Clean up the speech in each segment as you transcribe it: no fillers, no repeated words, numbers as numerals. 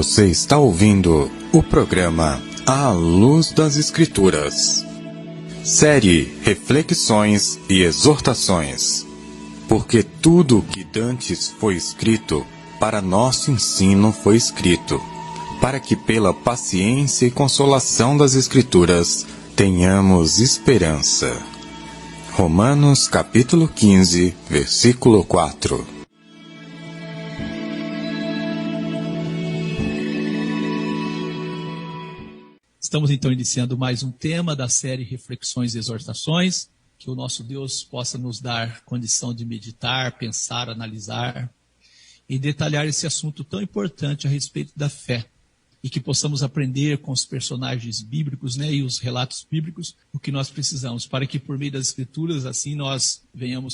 Você está ouvindo o programa À Luz das Escrituras. Série Reflexões e Exortações. Porque tudo o que dantes foi escrito, para nosso ensino foi escrito, para que pela paciência e consolação das Escrituras tenhamos esperança. Romanos capítulo 15, versículo 4. Estamos então iniciando mais um tema da série Reflexões e Exortações. Que o nosso Deus possa nos dar condição de meditar, pensar, analisar e detalhar esse assunto tão importante a respeito da fé. E que possamos aprender com os personagens bíblicos, e os relatos bíblicos, o que nós precisamos, para que por meio das Escrituras, assim nós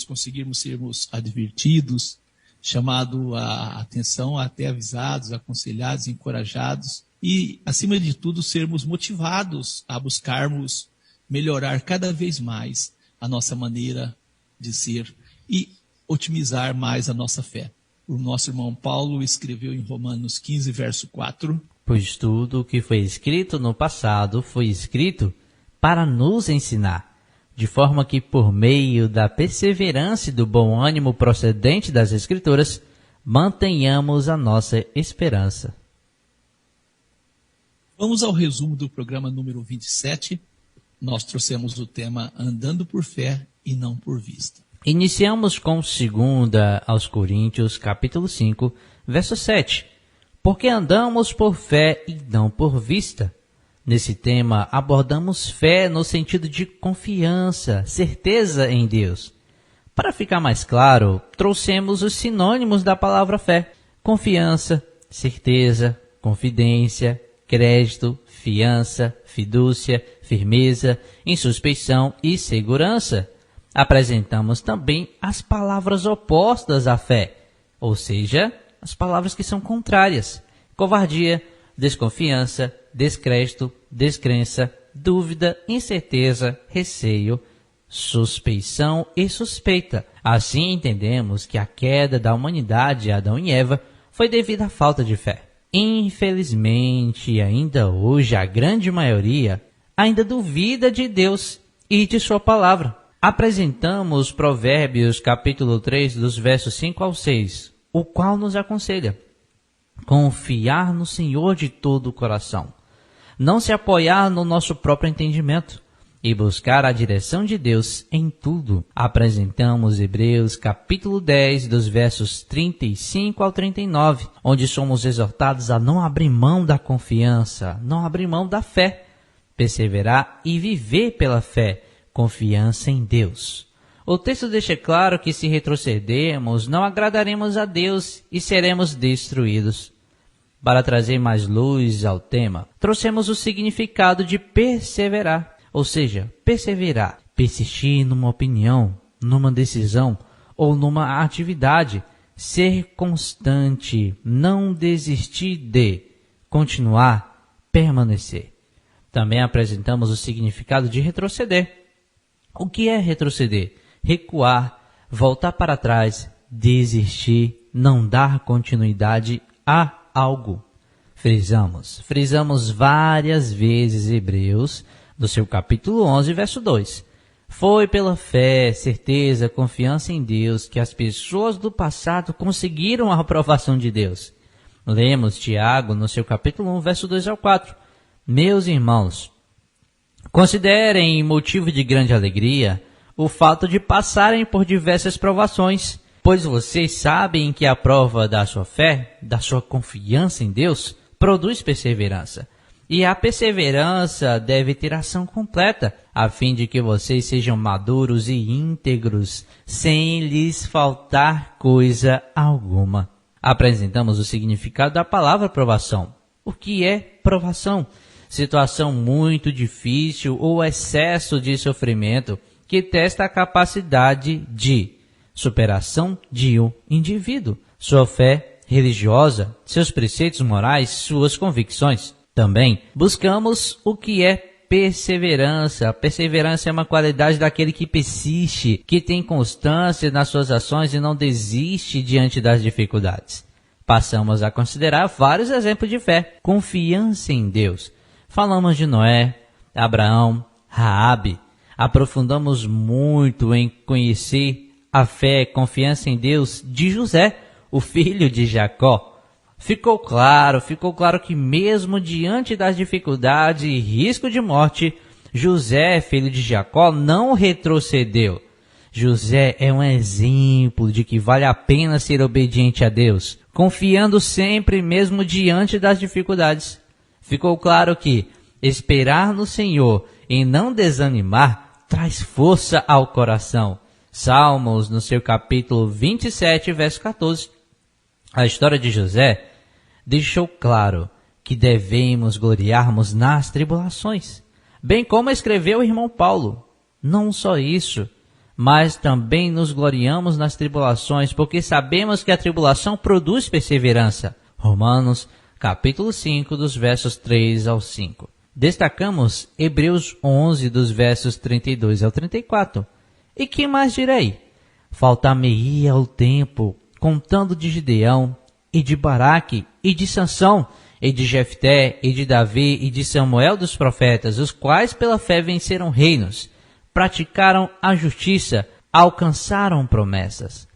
conseguirmos sermos advertidos, chamado a atenção, até avisados, aconselhados, encorajados, e, acima de tudo, sermos motivados a buscarmos melhorar cada vez mais a nossa maneira de ser e otimizar mais a nossa fé. O nosso irmão Paulo escreveu em Romanos 15, verso 4... Pois tudo o que foi escrito no passado foi escrito para nos ensinar, de forma que por meio da perseverança e do bom ânimo procedente das Escrituras, mantenhamos a nossa esperança. Vamos ao resumo do programa número 27. Nós trouxemos o tema Andando por Fé e não por Vista. Iniciamos com 2 aos Coríntios, capítulo 5, verso 7. Porque andamos por fé e não por vista. Nesse tema, abordamos fé no sentido de confiança, certeza em Deus. Para ficar mais claro, trouxemos os sinônimos da palavra fé: confiança, certeza, confidência, crédito, fiança, fidúcia, firmeza, insuspeição e segurança. Apresentamos também as palavras opostas à fé, ou seja, as palavras que são contrárias: covardia, desconfiança, descrédito, descrença, dúvida, incerteza, receio, suspeição e suspeita. Assim entendemos que a queda da humanidade, Adão e Eva, foi devido à falta de fé. Infelizmente, ainda hoje, a grande maioria ainda duvida de Deus e de sua palavra. Apresentamos Provérbios capítulo 3, dos versos 5 ao 6, o qual nos aconselha: confiar no Senhor de todo o coração, não se apoiar no nosso próprio entendimento e buscar a direção de Deus em tudo. Apresentamos Hebreus capítulo 10, dos versos 35 ao 39, onde somos exortados a não abrir mão da confiança, não abrir mão da fé, perseverar e viver pela fé, confiança em Deus. O texto deixa claro que se retrocedermos, não agradaremos a Deus e seremos destruídos. Para trazer mais luz ao tema, trouxemos o significado de perseverar, ou seja, perseverar, persistir numa opinião, numa decisão ou numa atividade, ser constante, não desistir de, continuar, permanecer. Também apresentamos o significado de retroceder. O que é retroceder? Recuar, voltar para trás, desistir, não dar continuidade a algo. Frisamos várias vezes Hebreus, do seu capítulo 11, verso 2. Foi pela fé, certeza, confiança em Deus que as pessoas do passado conseguiram a aprovação de Deus. Lemos Tiago, no seu capítulo 1, verso 2 ao 4. Meus irmãos, considerem motivo de grande alegria o fato de passarem por diversas provações, pois vocês sabem que a prova da sua fé, da sua confiança em Deus, produz perseverança. E a perseverança deve ter ação completa, a fim de que vocês sejam maduros e íntegros, sem lhes faltar coisa alguma. Apresentamos o significado da palavra provação. O que é provação? Situação muito difícil ou excesso de sofrimento que testa a capacidade de superação de um indivíduo, sua fé religiosa, seus preceitos morais, suas convicções. Também buscamos o que é perseverança. A perseverança é uma qualidade daquele que persiste, que tem constância nas suas ações e não desiste diante das dificuldades. Passamos a considerar vários exemplos de fé, confiança em Deus. Falamos de Noé, Abraão, Raabe. Aprofundamos muito em conhecer a fé e confiança em Deus de José, o filho de Jacó. Ficou claro que mesmo diante das dificuldades e risco de morte, José, filho de Jacó, não retrocedeu. José é um exemplo de que vale a pena ser obediente a Deus, confiando sempre mesmo diante das dificuldades. Ficou claro que esperar no Senhor e não desanimar traz força ao coração. Salmos, no seu capítulo 27, verso 14. A história de José deixou claro que devemos gloriarmos nas tribulações, bem como escreveu o irmão Paulo. Não só isso, mas também nos gloriamos nas tribulações, porque sabemos que a tribulação produz perseverança. Romanos, capítulo 5, dos versos 3 ao 5. Destacamos Hebreus 11, dos versos 32 ao 34. E que mais direi? Faltar-me-ia o tempo, contando de Gideão, e de Baraque, e de Sansão, e de Jefté, e de Davi, e de Samuel dos profetas, os quais pela fé venceram reinos, praticaram a justiça, alcançaram promessas.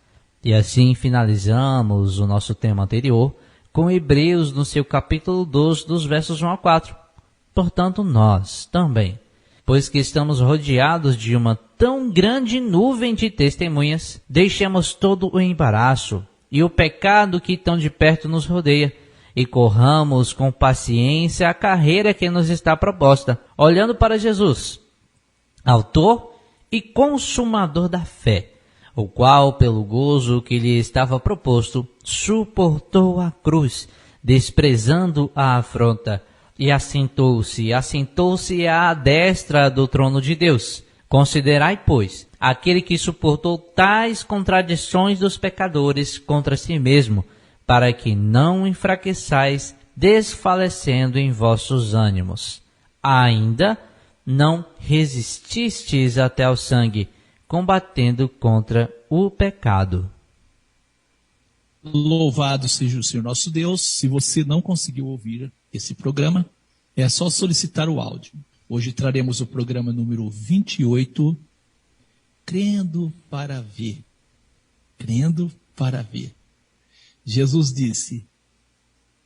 E assim finalizamos o nosso tema anterior com Hebreus no seu capítulo 12, dos versos 1 a 4. Portanto, nós também, pois que estamos rodeados de uma tão grande nuvem de testemunhas, deixemos todo o embaraço e o pecado que tão de perto nos rodeia, e corramos com paciência a carreira que nos está proposta, olhando para Jesus, autor e consumador da fé, o qual, pelo gozo que lhe estava proposto, suportou a cruz, desprezando a afronta, e assentou-se à destra do trono de Deus. Considerai, pois, aquele que suportou tais contradições dos pecadores contra si mesmo, para que não enfraqueçais, desfalecendo em vossos ânimos. Ainda não resististes até ao sangue, combatendo contra o pecado. Louvado seja o Senhor nosso Deus. Se você não conseguiu ouvir esse programa, é só solicitar o áudio. Hoje traremos o programa número 28, Crendo para Ver. Crendo para Ver. Jesus disse: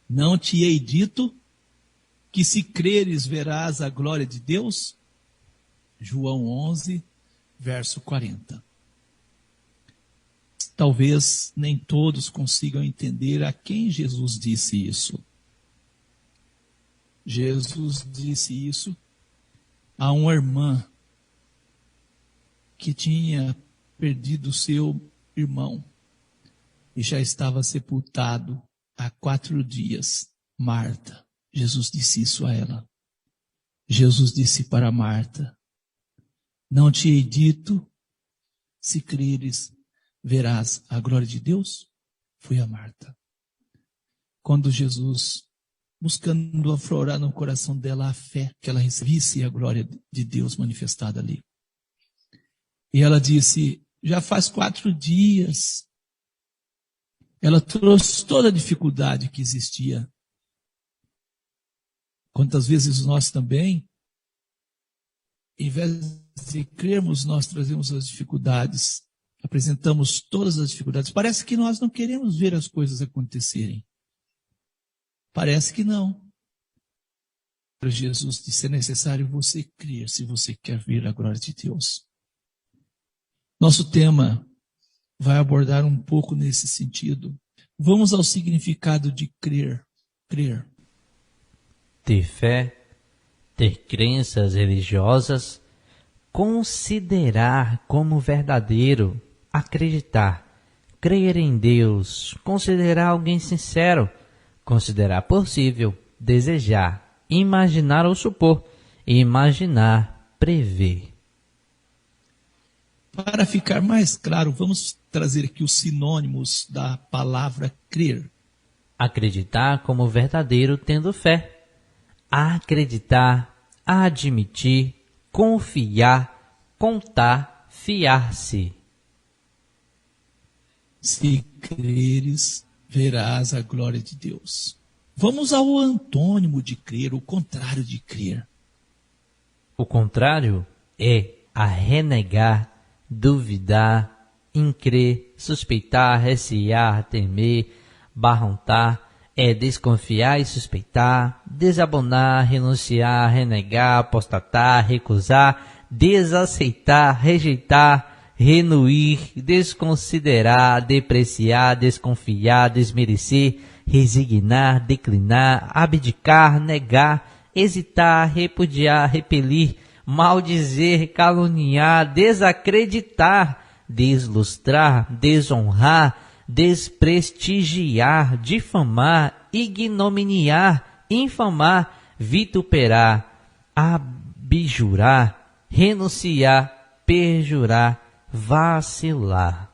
não te hei dito que se creres verás a glória de Deus? João 11, verso 40. Talvez nem todos consigam entender a quem Jesus disse isso. Jesus disse isso a uma irmã que tinha perdido seu irmão e já estava sepultado há 4 dias. Marta. Jesus disse isso a ela. Jesus disse para Marta: não te hei dito, se creres, verás a glória de Deus? Foi a Marta. Quando Jesus, buscando aflorar no coração dela a fé, que ela recebesse a glória de Deus manifestada ali. E ela disse: já faz 4 dias. Ela trouxe toda a dificuldade que existia. Quantas vezes nós também, em vez de crermos, nós trazemos as dificuldades, apresentamos todas as dificuldades. Parece que nós não queremos ver as coisas acontecerem. Parece que não. Jesus disse: é necessário você crer se você quer ver a glória de Deus. Nosso tema vai abordar um pouco nesse sentido. Vamos ao significado de crer. Crer. Ter fé, ter crenças religiosas, considerar como verdadeiro, acreditar, crer em Deus, considerar alguém sincero, considerar possível, desejar, imaginar ou supor, imaginar, prever. Para ficar mais claro, vamos trazer aqui os sinônimos da palavra crer. Acreditar como verdadeiro tendo fé. Acreditar, admitir, confiar, contar, fiar-se. Se creres, verás a glória de Deus. Vamos ao antônimo de crer, o contrário de crer. O contrário é a renegar, duvidar, increr, suspeitar, recear, temer, barrantar, é desconfiar e suspeitar, desabonar, renunciar, renegar, apostatar, recusar, desaceitar, rejeitar, renuir, desconsiderar, depreciar, desconfiar, desmerecer, resignar, declinar, abdicar, negar, hesitar, repudiar, repelir, maldizer, caluniar, desacreditar, deslustrar, desonrar, desprestigiar, difamar, ignominiar, infamar, vituperar, abjurar, renunciar, perjurar, vacilar.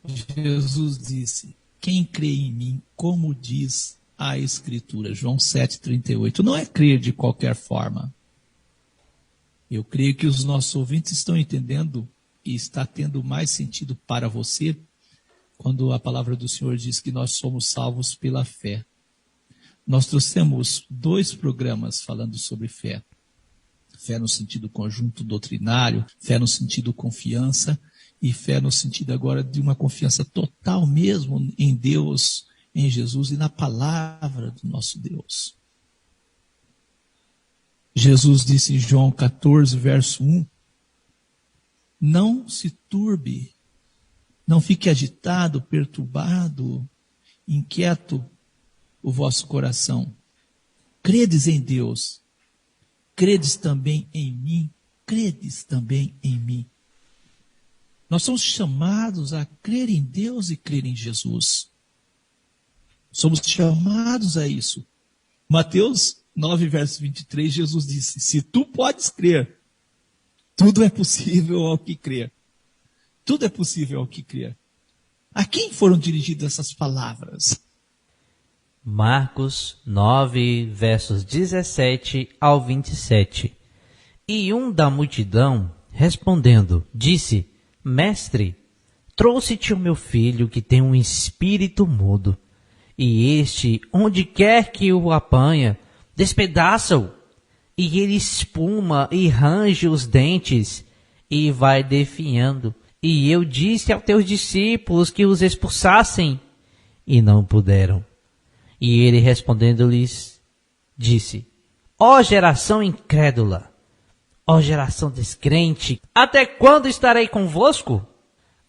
Jesus disse: quem crê em mim, como diz a Escritura, João 7,38, não é crer de qualquer forma. Eu creio que os nossos ouvintes estão entendendo e está tendo mais sentido para você quando a palavra do Senhor diz que nós somos salvos pela fé. Nós trouxemos 2 programas falando sobre fé. Fé no sentido conjunto doutrinário, fé no sentido confiança e fé no sentido agora de uma confiança total mesmo em Deus, em Jesus e na palavra do nosso Deus. Jesus disse em João 14, verso 1, não se turbe, não fique agitado, perturbado, inquieto o vosso coração. Credes em Deus, credes também em mim, credes também em mim. Nós somos chamados a crer em Deus e crer em Jesus. Somos chamados a isso. Mateus 9, verso 23, Jesus disse, se tu podes crer, tudo é possível ao que crer. Tudo é possível ao que crer. A quem foram dirigidas essas palavras? Marcos 9, versos 17 ao 27. E um da multidão, respondendo, disse, Mestre, trouxe-te o meu filho que tem um espírito mudo, e este, onde quer que o apanha, despedaça-o, e ele espuma e range os dentes, e vai definhando. E eu disse aos teus discípulos que os expulsassem, e não puderam. E ele respondendo-lhes, disse, ó geração incrédula, ó geração descrente, até quando estarei convosco?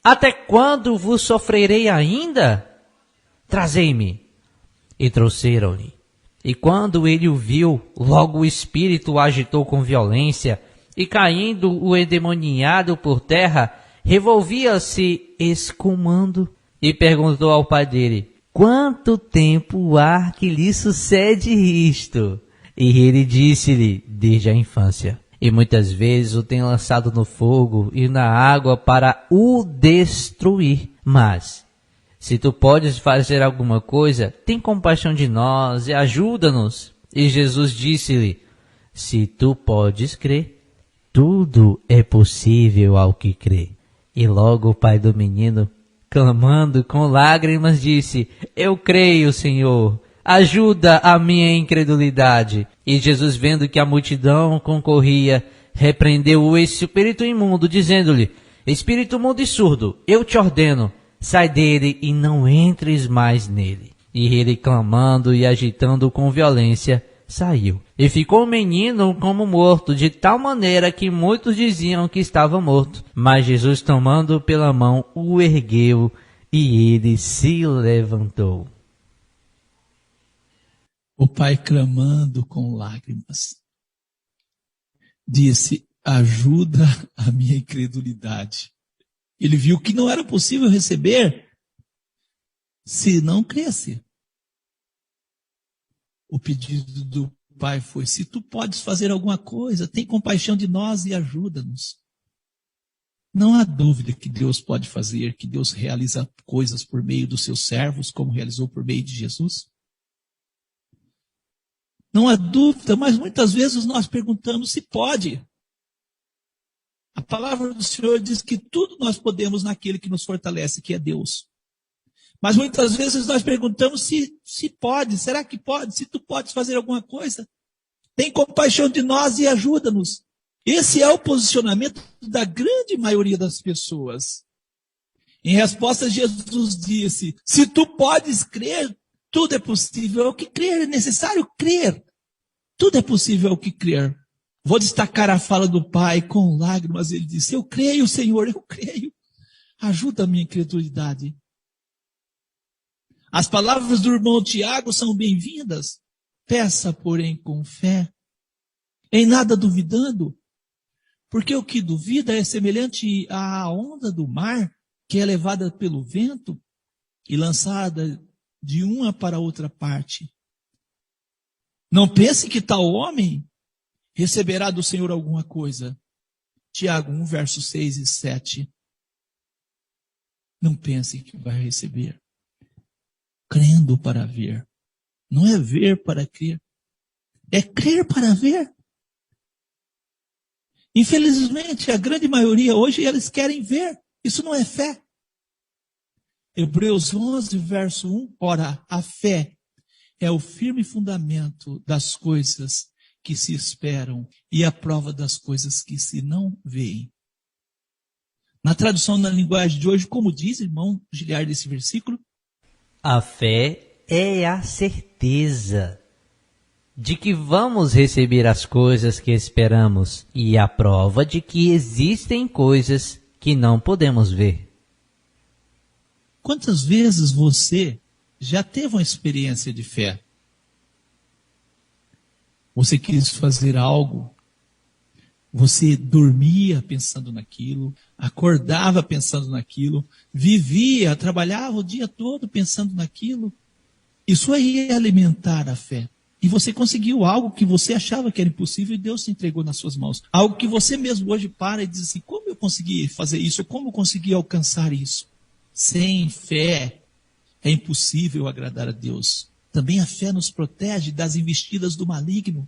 Até quando vos sofrerei ainda? Trazei-me. E trouxeram-lhe. E quando ele o viu, logo o espírito o agitou com violência, e caindo o endemoniado por terra, revolvia-se escumando, e perguntou ao pai dele, quanto tempo há que lhe sucede isto? E ele disse-lhe, desde a infância. E muitas vezes o tem lançado no fogo e na água para o destruir. Mas, se tu podes fazer alguma coisa, tem compaixão de nós e ajuda-nos. E Jesus disse-lhe, se tu podes crer, tudo é possível ao que crê. E logo o pai do menino, clamando com lágrimas, disse, eu creio, Senhor, ajuda a minha incredulidade. E Jesus, vendo que a multidão concorria, repreendeu o espírito imundo, dizendo-lhe, espírito mudo e surdo, eu te ordeno, sai dele e não entres mais nele. E ele, clamando e agitando com violência, saiu. E ficou o menino como morto, de tal maneira que muitos diziam que estava morto. Mas Jesus, tomando pela mão, o ergueu e ele se levantou. O pai, clamando com lágrimas, disse, ajuda a minha incredulidade. Ele viu que não era possível receber se não cresce. O pedido do pai foi, se tu podes fazer alguma coisa, tem compaixão de nós e ajuda-nos. Não há dúvida que Deus pode fazer, que Deus realiza coisas por meio dos seus servos, como realizou por meio de Jesus. Não há dúvida, mas muitas vezes nós perguntamos se pode. A palavra do Senhor diz que tudo nós podemos naquele que nos fortalece, que é Deus. Mas muitas vezes nós perguntamos se pode, será que pode? Se tu podes fazer alguma coisa, tem compaixão de nós e ajuda-nos. Esse é o posicionamento da grande maioria das pessoas. Em resposta, Jesus disse, se tu podes crer, tudo é possível. O que crer é necessário crer. Tudo é possível ao que crer. Vou destacar a fala do pai com lágrimas. Ele disse, eu creio, Senhor, eu creio. Ajuda a minha incredulidade. As palavras do irmão Tiago são bem-vindas. Peça, porém, com fé, em nada duvidando, porque o que duvida é semelhante à onda do mar, que é levada pelo vento e lançada de uma para outra parte. Não pense que tal homem receberá do Senhor alguma coisa. Tiago 1, versos 6 e 7. Não pense que vai receber. Crendo para ver. Não é ver para crer. É crer para ver. Infelizmente, a grande maioria hoje, eles querem ver. Isso não é fé. Hebreus 11, verso 1. Ora, a fé é o firme fundamento das coisas que se esperam e a prova das coisas que se não veem. Na tradução na linguagem de hoje, como diz, irmão Giliard, desse versículo? A fé é a certeza de que vamos receber as coisas que esperamos e a prova de que existem coisas que não podemos ver. Quantas vezes você já teve uma experiência de fé? Você quis fazer algo, você dormia pensando naquilo, acordava pensando naquilo, vivia, trabalhava o dia todo pensando naquilo. Isso aí é alimentar a fé. E você conseguiu algo que você achava que era impossível e Deus te entregou nas suas mãos. Algo que você mesmo hoje para e diz assim, como eu consegui fazer isso? Como eu consegui alcançar isso? Sem fé é impossível agradar a Deus. Também a fé nos protege das investidas do maligno.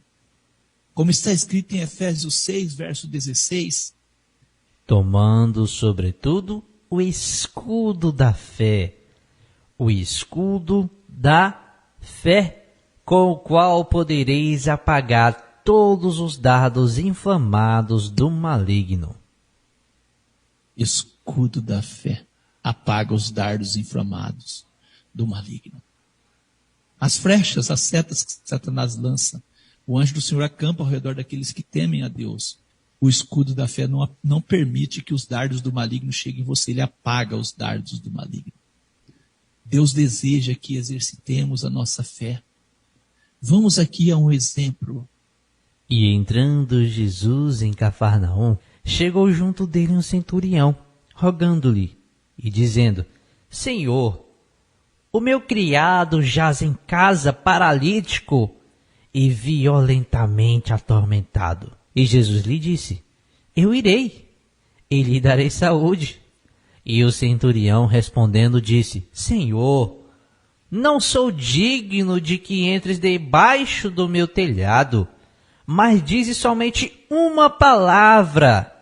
Como está escrito em Efésios 6, verso 16. Tomando, sobretudo, o escudo da fé. O escudo da fé, com o qual podereis apagar todos os dardos inflamados do maligno. Escudo da fé apaga os dardos inflamados do maligno. As flechas, as setas que Satanás lança, o anjo do Senhor acampa ao redor daqueles que temem a Deus. O escudo da fé não permite que os dardos do maligno cheguem em você, ele apaga os dardos do maligno. Deus deseja que exercitemos a nossa fé. Vamos aqui a um exemplo. E entrando Jesus em Cafarnaum, chegou junto dele um centurião, rogando-lhe e dizendo, Senhor, o meu criado jaz em casa paralítico e violentamente atormentado. E Jesus lhe disse, eu irei, e lhe darei saúde. E o centurião respondendo disse, Senhor, não sou digno de que entres debaixo do meu telhado, mas dize somente uma palavra,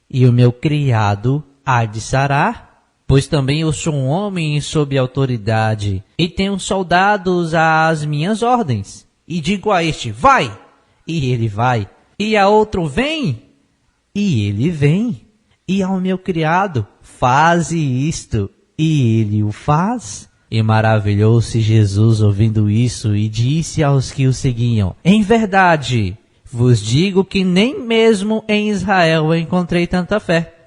e o meu criado há de sarar. Pois também eu sou um homem sob autoridade, e tenho soldados às minhas ordens. E digo a este, vai, e ele vai. E a outro, vem, e ele vem. E ao meu criado, faze isto, e ele o faz. E maravilhou-se Jesus ouvindo isso, e disse aos que o seguiam, em verdade, vos digo que nem mesmo em Israel eu encontrei tanta fé.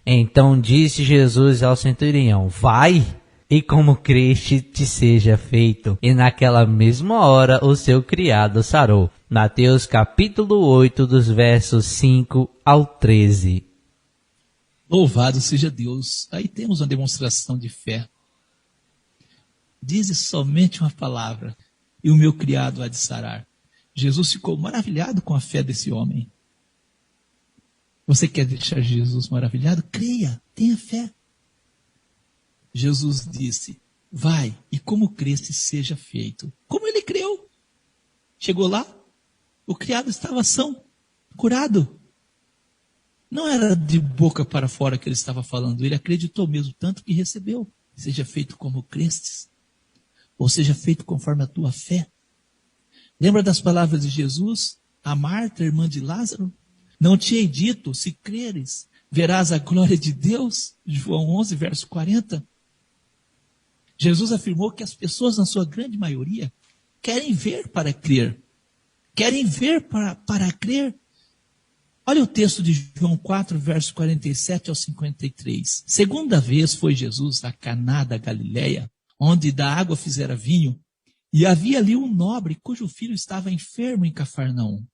Então disse Jesus ao centurião, vai, e como creste te seja feito. E naquela mesma hora o seu criado sarou. Mateus capítulo 8, dos versos 5 ao 13. Louvado seja Deus. Aí temos uma demonstração de fé. Dize somente uma palavra, e o meu criado há de sarar. Jesus ficou maravilhado com a fé desse homem. Você quer deixar Jesus maravilhado? Creia, tenha fé. Jesus disse, vai, e como creste seja feito. Como ele creu? Chegou lá, o criado estava são, curado. Não era de boca para fora que ele estava falando, ele acreditou mesmo, tanto que recebeu. seja feito como crestes, ou seja feito conforme a tua fé. Lembra das palavras de Jesus a Marta, irmã de Lázaro? Não te hei dito, se creres, verás a glória de Deus? João 11, verso 40. Jesus afirmou que as pessoas, na sua grande maioria, querem ver para crer. Querem ver para crer. Olha o texto de João 4, verso 47 ao 53. Segunda vez foi Jesus a Caná da Galileia, onde da água fizera vinho, e havia ali um nobre cujo filho estava enfermo em Cafarnaum.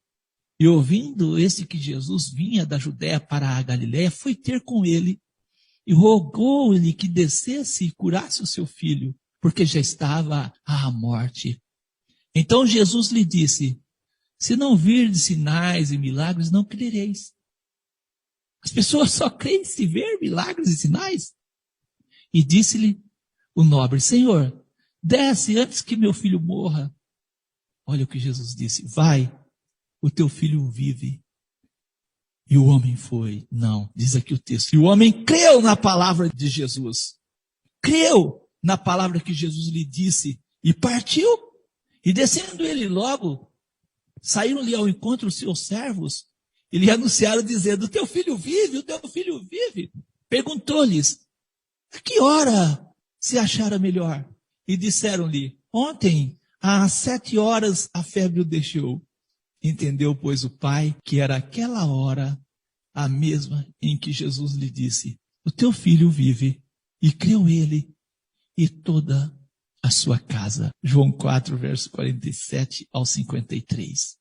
E ouvindo esse que Jesus vinha da Judéia para a Galileia, foi ter com ele, e rogou-lhe que descesse e curasse o seu filho, porque já estava à morte. Então Jesus lhe disse: se não virdes sinais e milagres, não crereis. As pessoas só creem se ver milagres e sinais. E disse-lhe o nobre: Senhor, desce antes que meu filho morra. Olha o que Jesus disse: vai, o teu filho vive. E o homem foi. Não, diz aqui o texto. E o homem creu na palavra de Jesus. Creu na palavra que Jesus lhe disse. E partiu. E descendo ele logo, saíram-lhe ao encontro os seus servos. E lhe anunciaram dizendo: o teu filho vive, o teu filho vive. Perguntou-lhes: a que hora se achara melhor? E disseram-lhe: ontem, às 7 horas, a febre o deixou. Entendeu, pois, o pai que era aquela hora a mesma em que Jesus lhe disse: o teu filho vive. E creu ele e toda a sua casa. João 4, verso 47 ao 53.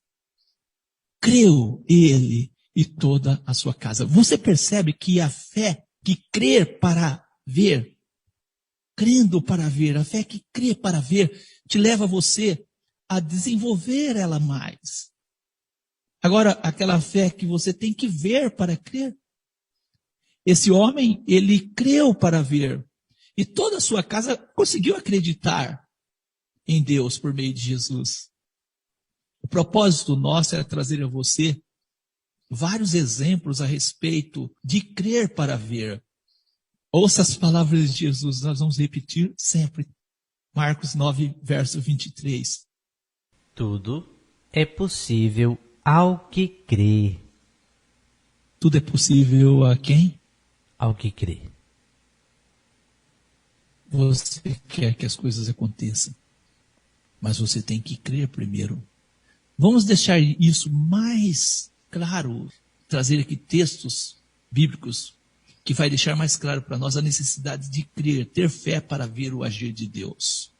Creu ele e toda a sua casa. Você percebe que a fé que crer para ver, crendo para ver, a fé que crê para ver, te leva você a desenvolver ela mais. Agora, aquela fé que você tem que ver para crer. Esse homem, ele creu para ver. E toda a sua casa conseguiu acreditar em Deus por meio de Jesus. O propósito nosso é trazer a você vários exemplos a respeito de crer para ver. Ouça as palavras de Jesus, nós vamos repetir sempre. Marcos 9, verso 23. Tudo é possível ao que crê. Tudo é possível a quem? Ao que crê. Você quer que as coisas aconteçam, mas você tem que crer primeiro. Vamos deixar isso mais claro, trazer aqui textos bíblicos que vai deixar mais claro para nós a necessidade de crer, ter fé para ver o agir de Deus.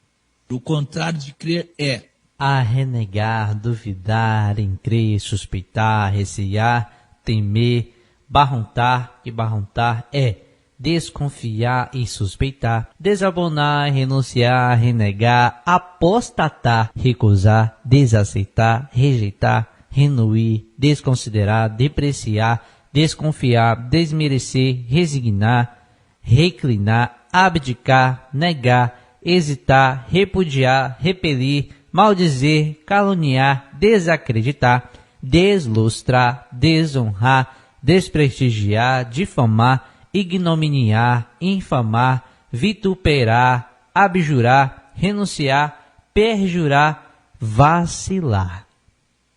O contrário de crer é A renegar, duvidar, encrer, suspeitar, recear, temer, barruntar, e barruntar é desconfiar e suspeitar, desabonar, renunciar, renegar, apostatar, recusar, desaceitar, rejeitar, renuir, desconsiderar, depreciar, desconfiar, desmerecer, resignar, reclinar, abdicar, negar, hesitar, repudiar, repelir, maldizer, caluniar, desacreditar, deslustrar, desonrar, desprestigiar, difamar, ignominiar, infamar, vituperar, abjurar, renunciar, perjurar, vacilar.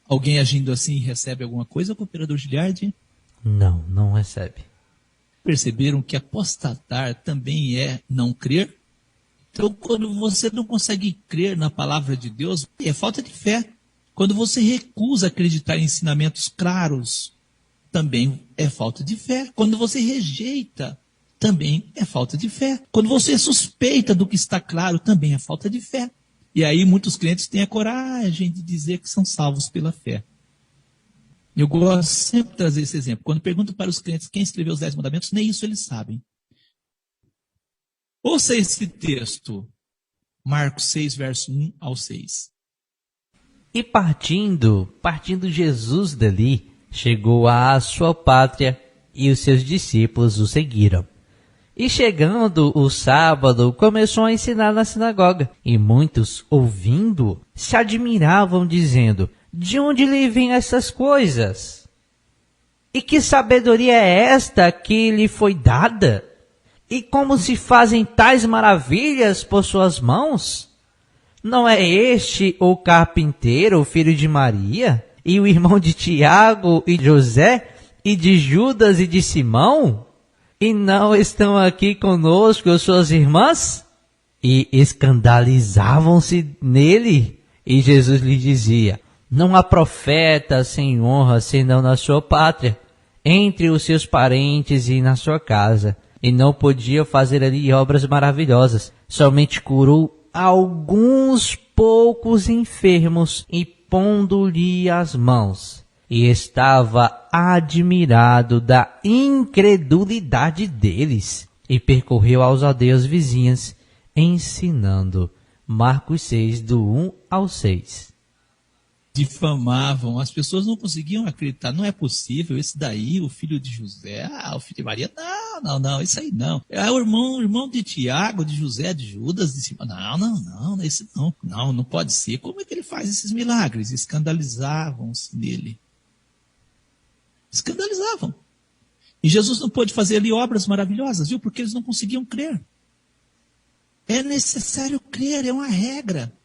alguém agindo assim recebe alguma coisa, cooperador Giliardi? Não, não recebe. Perceberam que apostatar também é não crer? Então, quando você não consegue crer na palavra de Deus, é falta de fé. Quando você recusa acreditar em ensinamentos claros, também é falta de fé. Quando você rejeita, também é falta de fé. Quando você suspeita do que está claro, também é falta de fé. E aí muitos crentes têm a coragem de dizer que são salvos pela fé. Eu gosto sempre de trazer esse exemplo. Quando pergunto para os crentes quem escreveu os 10 mandamentos, nem isso eles sabem. Ouça esse texto, Marcos 6, verso 1 ao 6. E partindo Jesus dali, chegou à sua pátria, e os seus discípulos o seguiram. E chegando o sábado, começou a ensinar na sinagoga, e muitos, ouvindo, se admiravam, dizendo: de onde lhe vêm essas coisas? E que sabedoria é esta que lhe foi dada? E como se fazem tais maravilhas por suas mãos? Não é este o carpinteiro, o filho de Maria, e o irmão de Tiago e José, e de Judas e de Simão? E não estão aqui conosco suas irmãs? E escandalizavam-se nele. E Jesus lhe dizia: não há profeta sem honra senão na sua pátria, entre os seus parentes e na sua casa. E não podia fazer ali obras maravilhosas. Somente curou alguns poucos enfermos e pondo-lhe as mãos. E estava admirado da incredulidade deles. E percorreu aos aldeias vizinhas, ensinando. Marcos 6, do 1 ao 6. Difamavam, as pessoas não conseguiam acreditar, não é possível, esse daí, o filho de José, o filho de Maria, não, isso aí não. É o irmão de Tiago, de José, de Judas, de Simão, não, esse não pode ser. Como é que ele faz esses milagres? Escandalizavam-se nele. Escandalizavam. E Jesus não pôde fazer ali obras maravilhosas, viu? Porque eles não conseguiam crer. É necessário crer, é uma regra.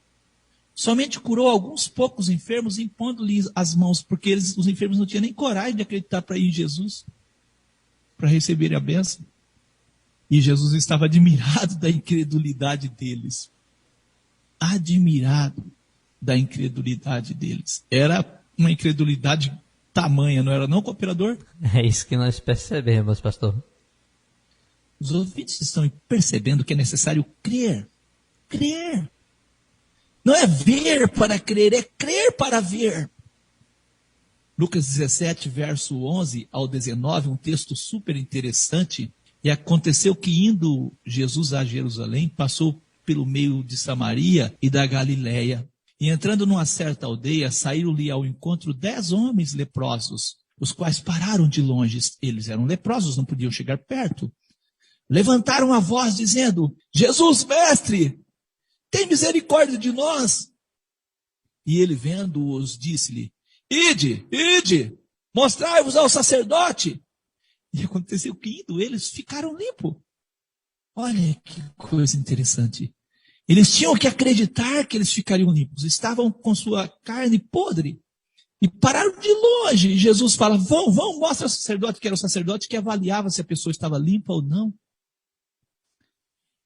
Somente curou alguns poucos enfermos, impondo-lhes as mãos, porque os enfermos não tinham nem coragem de acreditar para ir em Jesus, para receber a bênção. E Jesus estava admirado da incredulidade deles. Admirado da incredulidade deles. Era uma incredulidade tamanha, não era não, cooperador? É isso que nós percebemos, pastor. Os ouvintes estão percebendo que é necessário crer. Crer. Não é ver para crer, é crer para ver. Lucas 17, verso 11 ao 19, um texto super interessante. E aconteceu que indo Jesus a Jerusalém, passou pelo meio de Samaria e da Galiléia. E entrando numa certa aldeia, saíram-lhe ao encontro 10 homens leprosos, os quais pararam de longe. Eles eram leprosos, não podiam chegar perto. Levantaram a voz dizendo: Jesus, mestre, tem misericórdia de nós. E ele, vendo-os, disse-lhe: Ide, mostrai-vos ao sacerdote. E aconteceu que, indo eles, ficaram limpos. Olha que coisa interessante. Eles tinham que acreditar que eles ficariam limpos. Estavam com sua carne podre. E pararam de longe. E Jesus fala: vão, mostra ao sacerdote, que era o sacerdote que avaliava se a pessoa estava limpa ou não.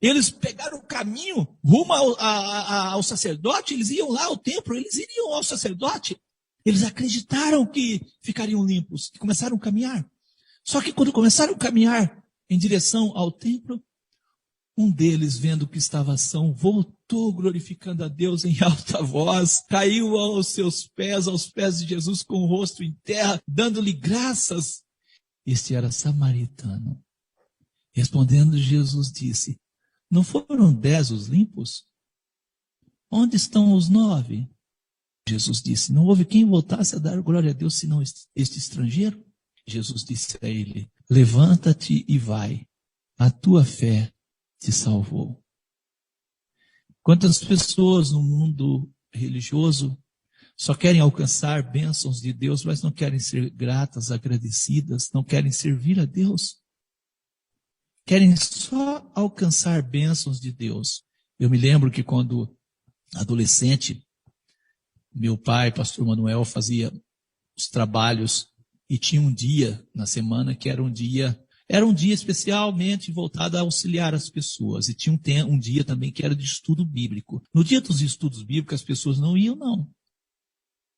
Eles pegaram o caminho rumo ao sacerdote, eles iam lá ao templo, eles iriam ao sacerdote. Eles acreditaram que ficariam limpos e começaram a caminhar. Só que quando começaram a caminhar em direção ao templo, um deles, vendo que estava são, voltou glorificando a Deus em alta voz, caiu aos pés de Jesus com o rosto em terra, dando-lhe graças. Este era samaritano. Respondendo, Jesus disse: não foram 10 os limpos? Onde estão os 9? Jesus disse: não houve quem voltasse a dar glória a Deus, senão este estrangeiro. Jesus disse a ele: levanta-te e vai, a tua fé te salvou. Quantas pessoas no mundo religioso só querem alcançar bênçãos de Deus, mas não querem ser gratas, agradecidas, não querem servir a Deus? Querem só alcançar bênçãos de Deus. Eu me lembro que quando adolescente, meu pai, pastor Manuel, fazia os trabalhos e tinha um dia na semana que era um dia especialmente voltado a auxiliar as pessoas. E tinha um dia também que era de estudo bíblico. No dia dos estudos bíblicos, as pessoas não iam, não.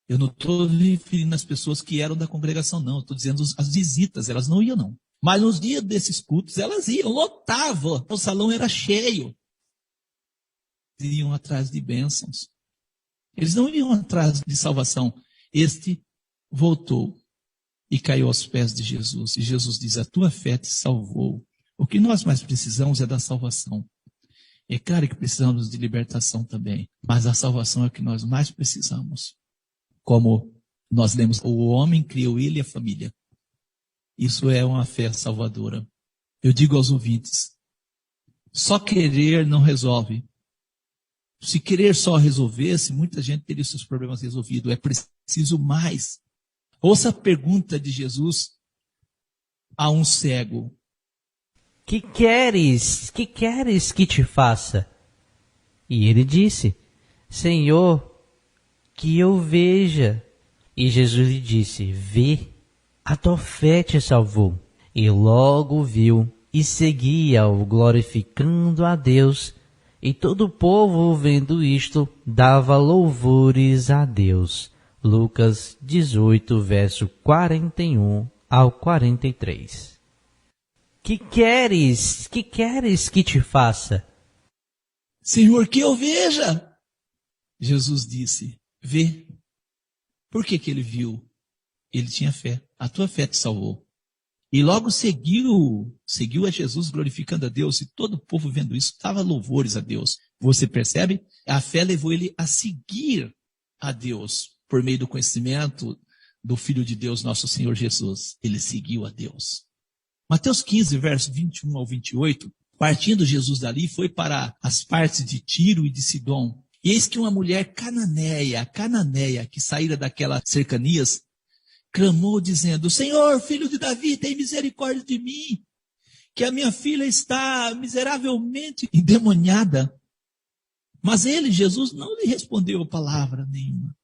Eu não estou referindo às pessoas que eram da congregação, não. Estou dizendo as visitas, elas não iam, não. Mas nos dias desses cultos, elas iam, lotavam. O salão era cheio. Eles iam atrás de bênçãos. Eles não iam atrás de salvação. Este voltou e caiu aos pés de Jesus. E Jesus diz: a tua fé te salvou. O que nós mais precisamos é da salvação. É claro que precisamos de libertação também. Mas a salvação é o que nós mais precisamos. Como nós lemos: o homem criou ele e a família. Isso é uma fé salvadora. Eu digo aos ouvintes: só querer não resolve. Se querer só resolvesse, muita gente teria seus problemas resolvidos. É preciso mais. Ouça a pergunta de Jesus a um cego: Que queres que te faça? E ele disse: Senhor, que eu veja. E Jesus lhe disse: Vê, a tua fé te salvou. E logo viu e seguia-o, glorificando a Deus. E todo o povo, vendo isto, dava louvores a Deus. Lucas 18, verso 41 ao 43. Que queres que te faça? Senhor, que eu veja. Jesus disse: Vê. Por que ele viu? Ele tinha fé. A tua fé te salvou. E logo seguiu a Jesus glorificando a Deus. E todo o povo vendo isso dava louvores a Deus. Você percebe? A fé levou ele a seguir a Deus por meio do conhecimento do Filho de Deus, nosso Senhor Jesus. Ele seguiu a Deus. Mateus 15, verso 21 ao 28, partindo Jesus dali, foi para as partes de Tiro e de Sidom. E eis que uma mulher cananeia, que saíra daquelas cercanias, clamou dizendo: Senhor, filho de Davi, tem misericórdia de mim, que a minha filha está miseravelmente endemoniada. Mas ele, Jesus, não lhe respondeu palavra nenhuma.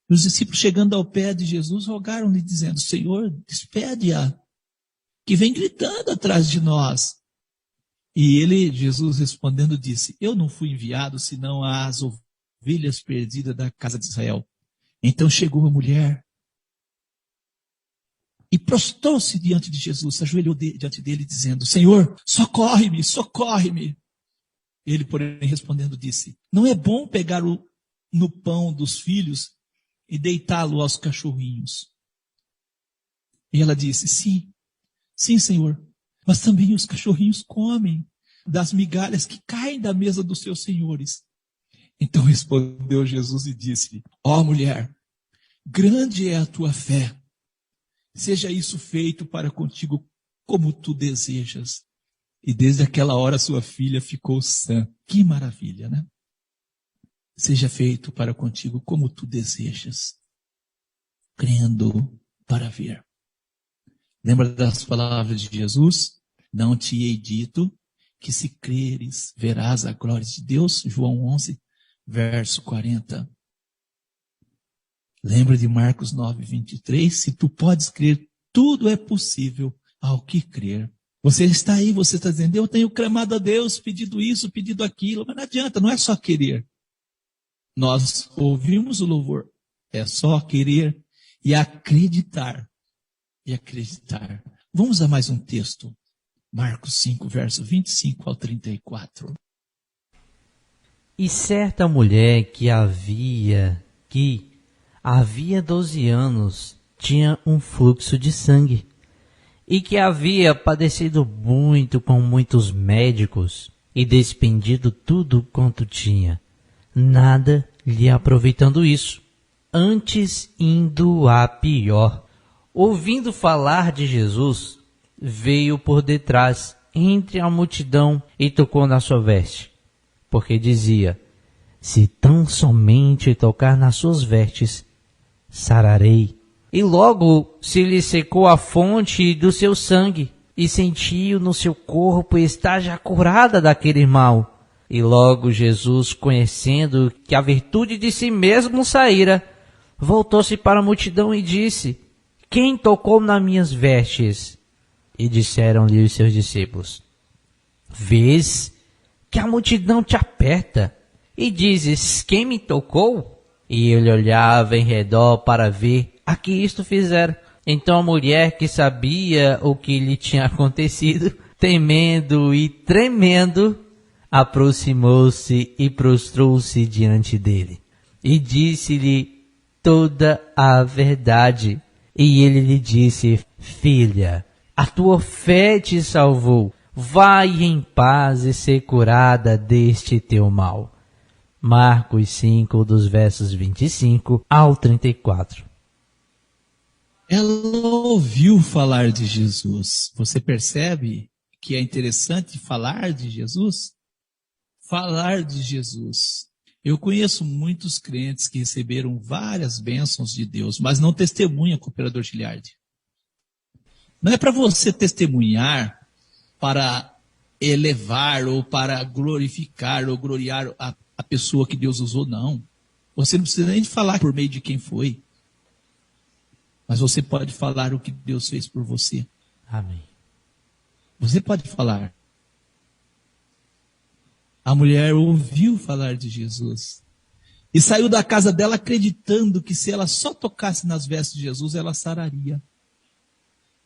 E os discípulos, chegando ao pé de Jesus, rogaram-lhe, dizendo: Senhor, despede-a, que vem gritando atrás de nós. E ele, Jesus, respondendo, disse: Eu não fui enviado senão às ovelhas perdidas da casa de Israel. Então chegou a mulher e prostrou-se diante de Jesus, se ajoelhou diante dele, dizendo: Senhor, socorre-me, socorre-me. Ele, porém, respondendo, disse: Não é bom pegar no pão dos filhos e deitá-lo aos cachorrinhos. E ela disse: Sim, Senhor, mas também os cachorrinhos comem das migalhas que caem da mesa dos seus senhores. Então respondeu Jesus e disse-lhe: Ó mulher, grande é a tua fé. Seja isso feito para contigo como tu desejas. E desde aquela hora sua filha ficou sã. Que maravilha, né? Seja feito para contigo como tu desejas, crendo para ver. Lembra das palavras de Jesus? Não te hei dito que se creres, verás a glória de Deus? João 11, verso 40. Lembra de Marcos 9, 23? Se tu podes crer, tudo é possível ao que crer. Você está aí, você está dizendo: eu tenho clamado a Deus, pedido isso, pedido aquilo. Mas não adianta, não é só querer. Nós ouvimos o louvor. É só querer e acreditar. E acreditar. Vamos a mais um texto. Marcos 5, verso 25 ao 34. E certa mulher que havia 12 anos, tinha um fluxo de sangue, e que havia padecido muito com muitos médicos, e despendido tudo quanto tinha, nada lhe aproveitando isso, antes indo a pior. Ouvindo falar de Jesus, veio por detrás, entre a multidão, e tocou na sua veste, porque dizia: se tão somente tocar nas suas vestes, sararei. E logo se lhe secou a fonte do seu sangue, e sentiu no seu corpo estar já curada daquele mal. E logo Jesus, conhecendo que a virtude de si mesmo saíra, voltou-se para a multidão e disse: quem tocou nas minhas vestes? E disseram-lhe os seus discípulos: vês que a multidão te aperta, e dizes: quem me tocou? E ele olhava em redor para ver a que isto fizera. Então a mulher, que sabia o que lhe tinha acontecido, temendo e tremendo, aproximou-se e prostrou-se diante dele. E disse-lhe toda a verdade. E ele lhe disse: filha, a tua fé te salvou. Vai em paz e ser curada deste teu mal. Marcos 5, dos versos 25 ao 34. Ela ouviu falar de Jesus. Você percebe que é interessante falar de Jesus? Falar de Jesus. Eu conheço muitos crentes que receberam várias bênçãos de Deus, mas não testemunham, cooperador Giliardi. Não é para você testemunhar para elevar ou para glorificar ou gloriar a pessoa que Deus usou, não. Você não precisa nem de falar por meio de quem foi. Mas você pode falar o que Deus fez por você. Amém. Você pode falar. A mulher ouviu falar de Jesus. E saiu da casa dela acreditando que se ela só tocasse nas vestes de Jesus, ela sararia.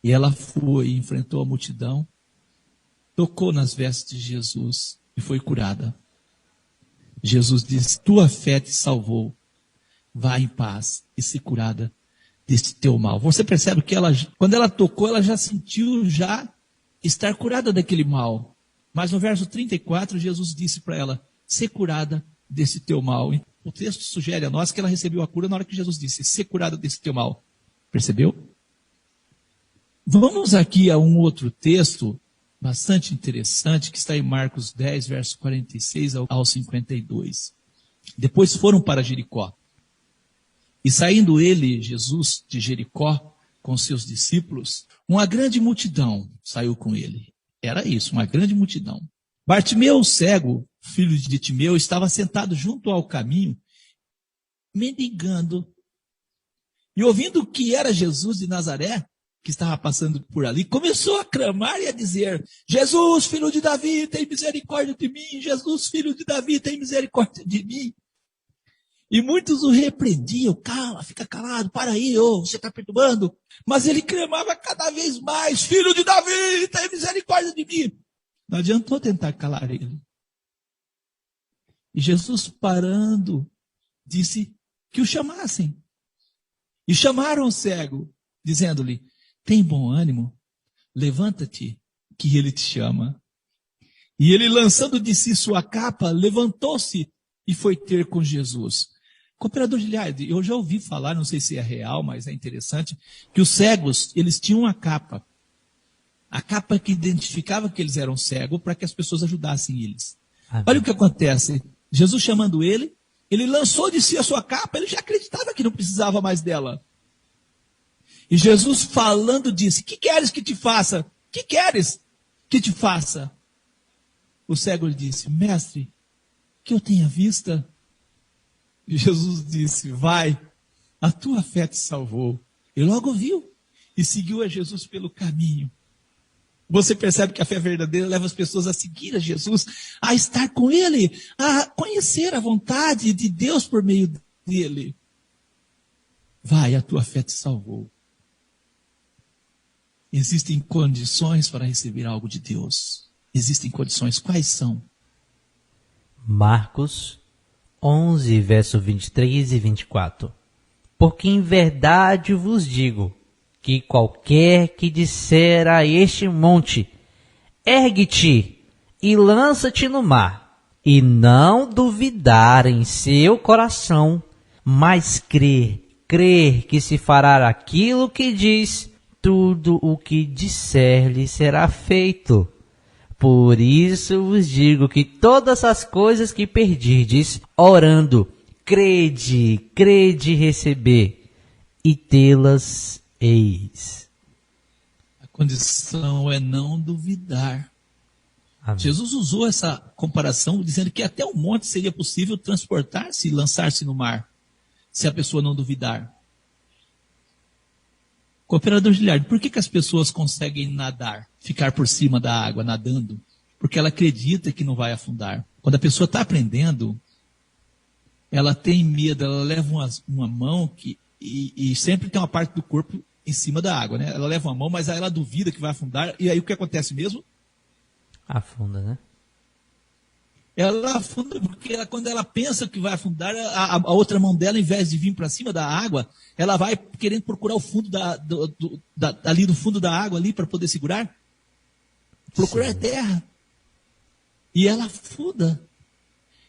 E ela foi, enfrentou a multidão, tocou nas vestes de Jesus e foi curada. Jesus disse: tua fé te salvou. Vá em paz e se curada desse teu mal. Você percebe que quando ela tocou, ela já sentiu estar curada daquele mal. Mas no verso 34, Jesus disse para ela: ser curada desse teu mal. O texto sugere a nós que ela recebeu a cura na hora que Jesus disse: ser curada desse teu mal. Percebeu? Vamos aqui a um outro texto bastante interessante que está em Marcos 10, verso 46 ao 52. Depois foram para Jericó. E saindo Jesus, de Jericó, com seus discípulos, uma grande multidão saiu com ele. Era isso, uma grande multidão. Bartimeu, o cego, filho de Timeu, estava sentado junto ao caminho, mendigando. E ouvindo que era Jesus de Nazaré, que estava passando por ali, começou a clamar e a dizer: Jesus, filho de Davi, tem misericórdia de mim. Jesus, filho de Davi, tem misericórdia de mim. E muitos o repreendiam: cala, fica calado, para aí, você está perturbando. Mas ele clamava cada vez mais: filho de Davi, tem misericórdia de mim. Não adiantou tentar calar ele. E Jesus, parando, disse que o chamassem. E chamaram o cego, dizendo-lhe: tem bom ânimo, levanta-te, que ele te chama. E ele, lançando de si sua capa, levantou-se e foi ter com Jesus. Cooperador Giliardi, eu já ouvi falar, não sei se é real, mas é interessante, que os cegos, eles tinham uma capa. A capa que identificava que eles eram cegos para que as pessoas ajudassem eles. Amém. Olha o que acontece. Jesus chamando ele lançou de si a sua capa, ele já acreditava que não precisava mais dela. E Jesus falando disse: que queres que te faça? Que queres que te faça? O cego lhe disse: mestre, que eu tenha vista. E Jesus disse: vai, a tua fé te salvou. E logo viu e seguiu a Jesus pelo caminho. Você percebe que a fé verdadeira leva as pessoas a seguir a Jesus, a estar com Ele, a conhecer a vontade de Deus por meio dele. Vai, a tua fé te salvou. Existem condições para receber algo de Deus. Existem condições. Quais são? Marcos 11, verso 23 e 24. Porque em verdade vos digo, que qualquer que disser a este monte: ergue-te e lança-te no mar, e não duvidar em seu coração, mas crer que se fará aquilo que diz, tudo o que disser-lhe será feito. Por isso vos digo que todas as coisas que pedirdes, orando, crede receber, e tê-las eis. A condição é não duvidar. Amém. Jesus usou essa comparação dizendo que até o monte seria possível transportar-se e lançar-se no mar, se a pessoa não duvidar. Cooperador Giliardi, por que as pessoas conseguem nadar, ficar por cima da água, nadando? Porque ela acredita que não vai afundar. Quando a pessoa está aprendendo, ela tem medo, ela leva uma mão e sempre tem uma parte do corpo em cima da água, né? Ela leva uma mão, mas aí ela duvida que vai afundar, e aí o que acontece mesmo? Afunda, né? Ela afunda porque quando ela pensa que vai afundar, a outra mão dela, em vez de vir para cima da água, ela vai querendo procurar o fundo ali do fundo da água ali para poder segurar. Procurar terra. E ela afunda.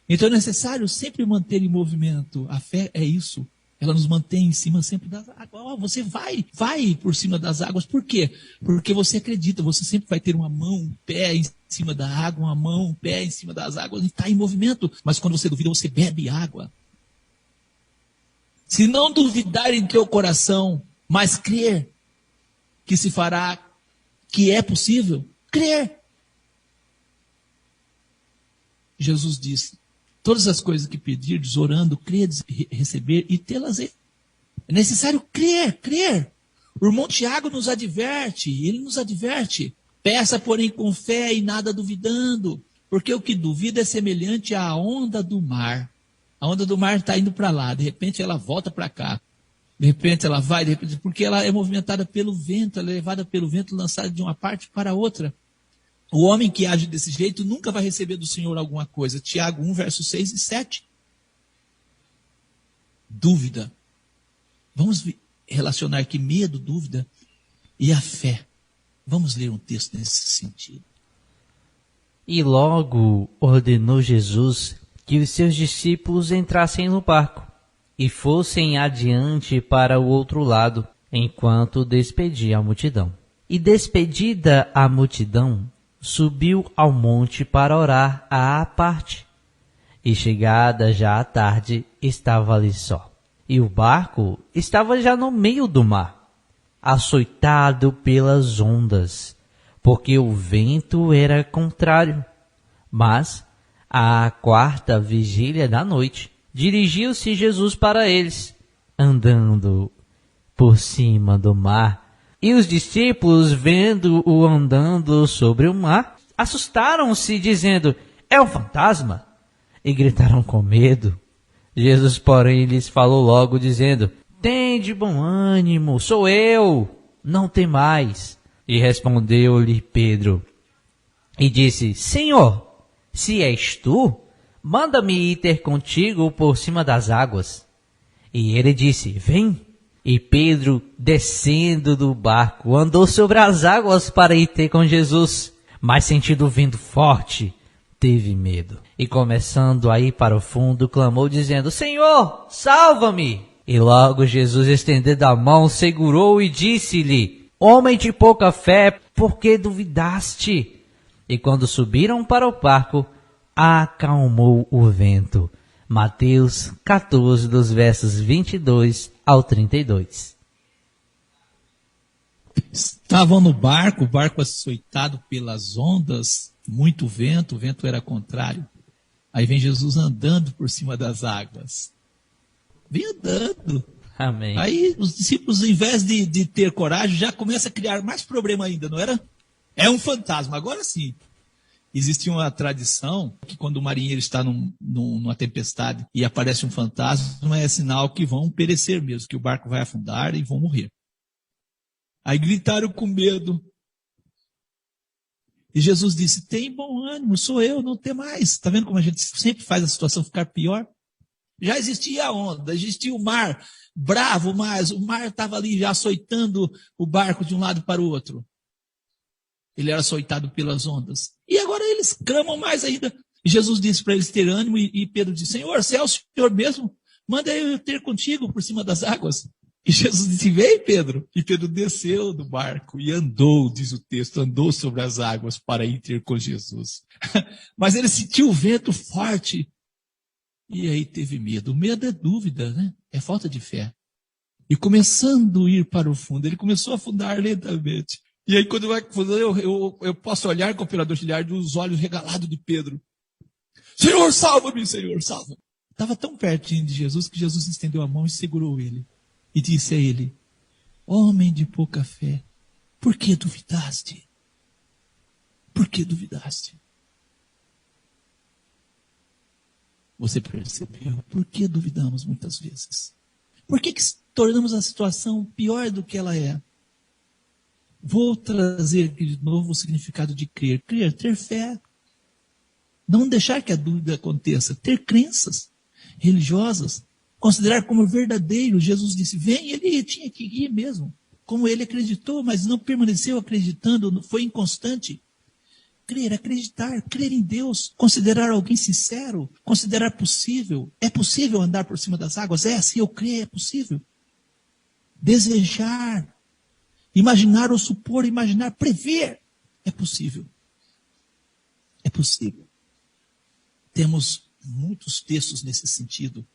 Então é necessário sempre manter em movimento. A fé é isso. Ela nos mantém em cima sempre das águas. Você vai por cima das águas. Por quê? Porque você acredita, você sempre vai ter uma mão, um pé em cima da água, uma mão, um pé em cima das águas, e está em movimento. Mas quando você duvida, você bebe água. Se não duvidar em teu coração, mas crer que se fará, que é possível, crer Jesus disse: todas as coisas que pedirdes, orando, credes, receber e tê-las. É necessário crer. O irmão Tiago nos adverte, ele nos adverte. Peça, porém, com fé e nada duvidando, porque o que duvida é semelhante à onda do mar. A onda do mar está indo para lá, de repente ela volta para cá. De repente ela vai, de repente, porque ela é movimentada pelo vento, ela é levada pelo vento, lançada de uma parte para outra. O homem que age desse jeito nunca vai receber do Senhor alguma coisa. Tiago 1, versos 6 e 7. Dúvida. Vamos relacionar aqui medo, dúvida e a fé. Vamos ler um texto nesse sentido. E logo ordenou Jesus que os seus discípulos entrassem no barco e fossem adiante para o outro lado, enquanto despedia a multidão. E despedida a multidão, subiu ao monte para orar à parte. E chegada já a tarde, estava ali só. E o barco estava já no meio do mar, açoitado pelas ondas, porque o vento era contrário. Mas, à quarta vigília da noite, dirigiu-se Jesus para eles, andando por cima do mar. E os discípulos, vendo-o andando sobre o mar, assustaram-se, dizendo: é um fantasma! E gritaram com medo. Jesus, porém, lhes falou logo, dizendo: tende bom ânimo, sou eu, não temais. E respondeu-lhe Pedro, e disse: Senhor, se és tu, manda-me ir ter contigo por cima das águas. E ele disse: vem. E Pedro, descendo do barco, andou sobre as águas para ir ter com Jesus, mas sentindo o vento forte, teve medo. E começando a ir para o fundo, clamou dizendo: Senhor, salva-me! E logo Jesus, estendendo a mão, segurou e disse-lhe: homem de pouca fé, por que duvidaste? E quando subiram para o barco, acalmou o vento. Mateus 14, dos versos 22 ao 32. Estavam no barco, o barco açoitado pelas ondas, muito vento, o vento era contrário. Aí vem Jesus andando por cima das águas. Vem andando. Amém. Aí os discípulos, em vez de ter coragem, já começam a criar mais problema ainda, não era? É um fantasma, agora sim. Existe uma tradição que quando o marinheiro está numa tempestade e aparece um fantasma, é sinal que vão perecer mesmo, que o barco vai afundar e vão morrer. Aí gritaram com medo. E Jesus disse: tem bom ânimo, sou eu, não tem mais. Está vendo como a gente sempre faz a situação ficar pior? Já existia a onda, existia o mar bravo, mas o mar estava ali já açoitando o barco de um lado para o outro. Ele era açoitado pelas ondas. E agora eles clamam mais ainda. E Jesus disse para eles ter ânimo, e Pedro disse: Senhor, se é o Senhor mesmo, manda eu ter contigo por cima das águas. E Jesus disse: vem, Pedro. E Pedro desceu do barco e andou, diz o texto, andou sobre as águas para ir ter com Jesus. Mas ele sentiu o vento forte. E aí teve medo. O medo é dúvida, né? É falta de fé. E começando a ir para o fundo, ele começou a afundar lentamente. E aí, quando vai afundando, eu posso olhar com o operador de olhar dos olhos regalados de Pedro. Senhor, salva-me, Senhor, salva-me. Estava tão pertinho de Jesus que Jesus estendeu a mão e segurou ele. E disse a ele: homem de pouca fé, por que duvidaste? Por que duvidaste? Você percebeu? Por que duvidamos muitas vezes? Por que tornamos a situação pior do que ela é? Vou trazer aqui de novo o significado de crer. Crer, ter fé. Não deixar que a dúvida aconteça. Ter crenças religiosas. Considerar como verdadeiro. Jesus disse: vem, ele tinha que ir mesmo. Como ele acreditou, mas não permaneceu acreditando, foi inconstante. Crer, acreditar, crer em Deus, considerar alguém sincero, considerar possível. É possível andar por cima das águas? É, se eu crer, é possível. Desejar, imaginar ou supor, imaginar, prever, é possível. É possível. Temos muitos textos nesse sentido.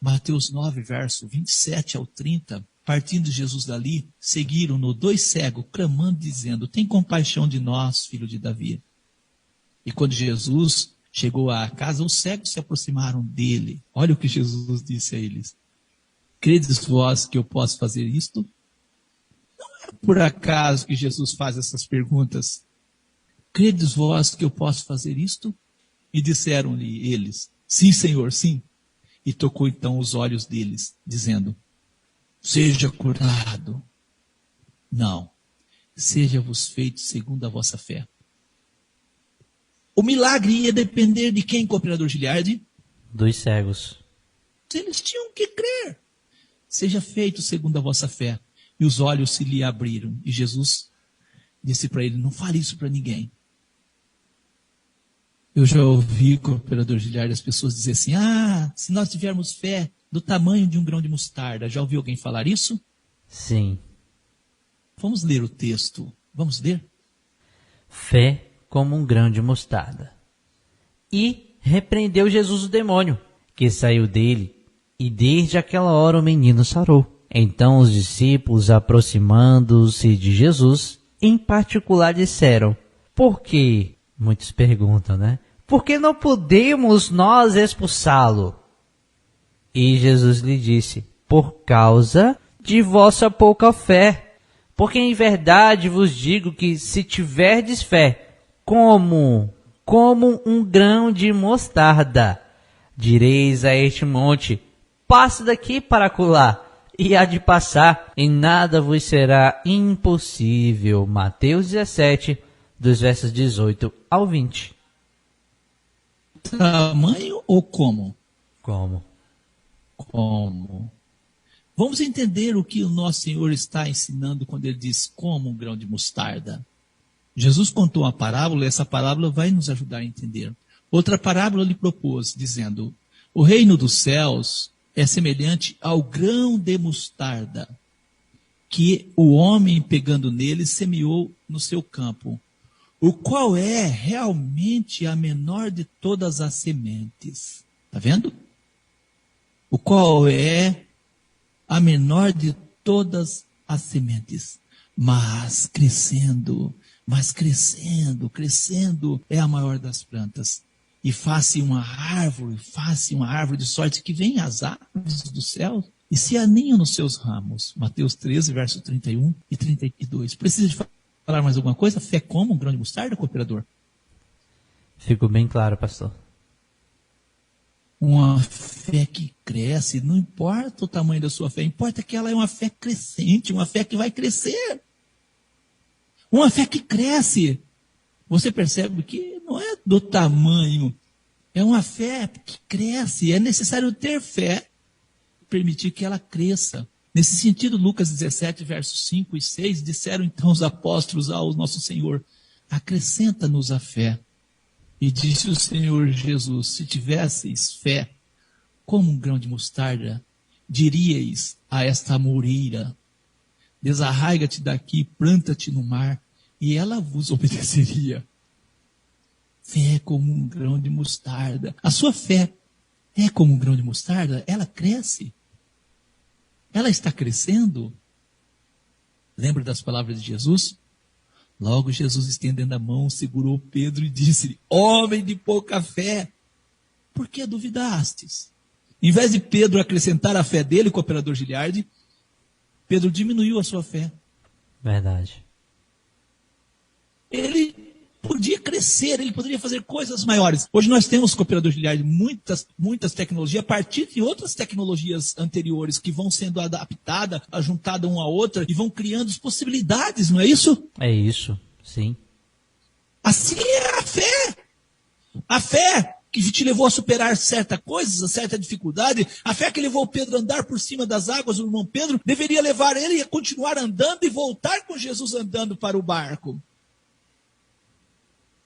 Mateus 9, verso 27 ao 30, partindo Jesus dali, seguiram-no 2 cegos, clamando, dizendo: tem compaixão de nós, filho de Davi. E quando Jesus Chegou à casa, os cegos se aproximaram dele. Olha o que Jesus disse a eles. Credes vós que eu posso fazer isto? Não é por acaso que Jesus faz essas perguntas. Credes vós que eu posso fazer isto? E disseram-lhe eles, sim, Senhor, sim. E tocou então os olhos deles, dizendo, seja curado. Não, seja-vos feito segundo a vossa fé. O milagre ia depender de quem, cooperador Giliardi? Dos cegos. Eles tinham que crer. Seja feito segundo a vossa fé. E os olhos se lhe abriram. E Jesus disse para ele, não fale isso para ninguém. Eu já ouvi, cooperador Giliardi, as pessoas dizer assim, se nós tivermos fé do tamanho de um grão de mostarda. Já ouviu alguém falar isso? Sim. Vamos ler o texto. Vamos ler? Fé como um grão de mostarda. E repreendeu Jesus o demônio, que saiu dele, e desde aquela hora o menino sarou. Então os discípulos, aproximando-se de Jesus, em particular disseram, por quê? Muitos perguntam, né? Por que não podemos nós expulsá-lo? E Jesus lhe disse, por causa de vossa pouca fé. Porque em verdade vos digo que se tiverdes fé, como um grão de mostarda, direis a este monte, passe daqui para acolá, e há de passar, e nada vos será impossível. Mateus 17, dos versos 18 ao 20. Tamanho ou como? Como? Como? Vamos entender o que o nosso Senhor está ensinando quando ele diz como um grão de mostarda. Jesus contou uma parábola e essa parábola vai nos ajudar a entender. Outra parábola lhe propôs, dizendo, o reino dos céus é semelhante ao grão de mostarda, que o homem, pegando nele, semeou no seu campo, o qual é realmente a menor de todas as sementes. Está vendo? O qual é a menor de todas as sementes, mas crescendo, é a maior das plantas. E faça uma árvore de sorte que venham as aves do céu e se aninham nos seus ramos. Mateus 13, verso 31 e 32. Precisa de falar mais alguma coisa? Fé como um grão de mostarda, cooperador? Ficou bem claro, pastor. Uma fé que cresce, não importa o tamanho da sua fé, importa que ela é uma fé crescente, uma fé que vai crescer. Uma fé que cresce. Você percebe que não é do tamanho, é uma fé que cresce. É necessário ter fé, permitir que ela cresça. Nesse sentido, Lucas 17, versos 5 e 6, disseram então os apóstolos ao nosso Senhor, acrescenta-nos a fé. E disse o Senhor Jesus, se tivesseis fé, como um grão de mostarda, diríeis a esta amoreira, desarraiga-te daqui, planta-te no mar, e ela vos obedeceria. Fé é como um grão de mostarda. A sua fé é como um grão de mostarda, ela cresce. Ela está crescendo. Lembra das palavras de Jesus? Logo Jesus, estendendo a mão, segurou Pedro e disse-lhe, homem de pouca fé, por que duvidastes? Em vez de Pedro acrescentar a fé dele, cooperador Giliardi, Pedro diminuiu a sua fé. Verdade. Ele podia crescer, ele poderia fazer coisas maiores. Hoje nós temos, cooperador Giliardi, muitas tecnologias, a partir de outras tecnologias anteriores que vão sendo adaptadas, juntadas uma a outra e vão criando possibilidades, não é isso? É isso, sim. Assim é a fé. A fé que te levou a superar certa coisa, certa dificuldade, a fé que levou Pedro a andar por cima das águas, o irmão Pedro, deveria levar ele a continuar andando e voltar com Jesus andando para o barco.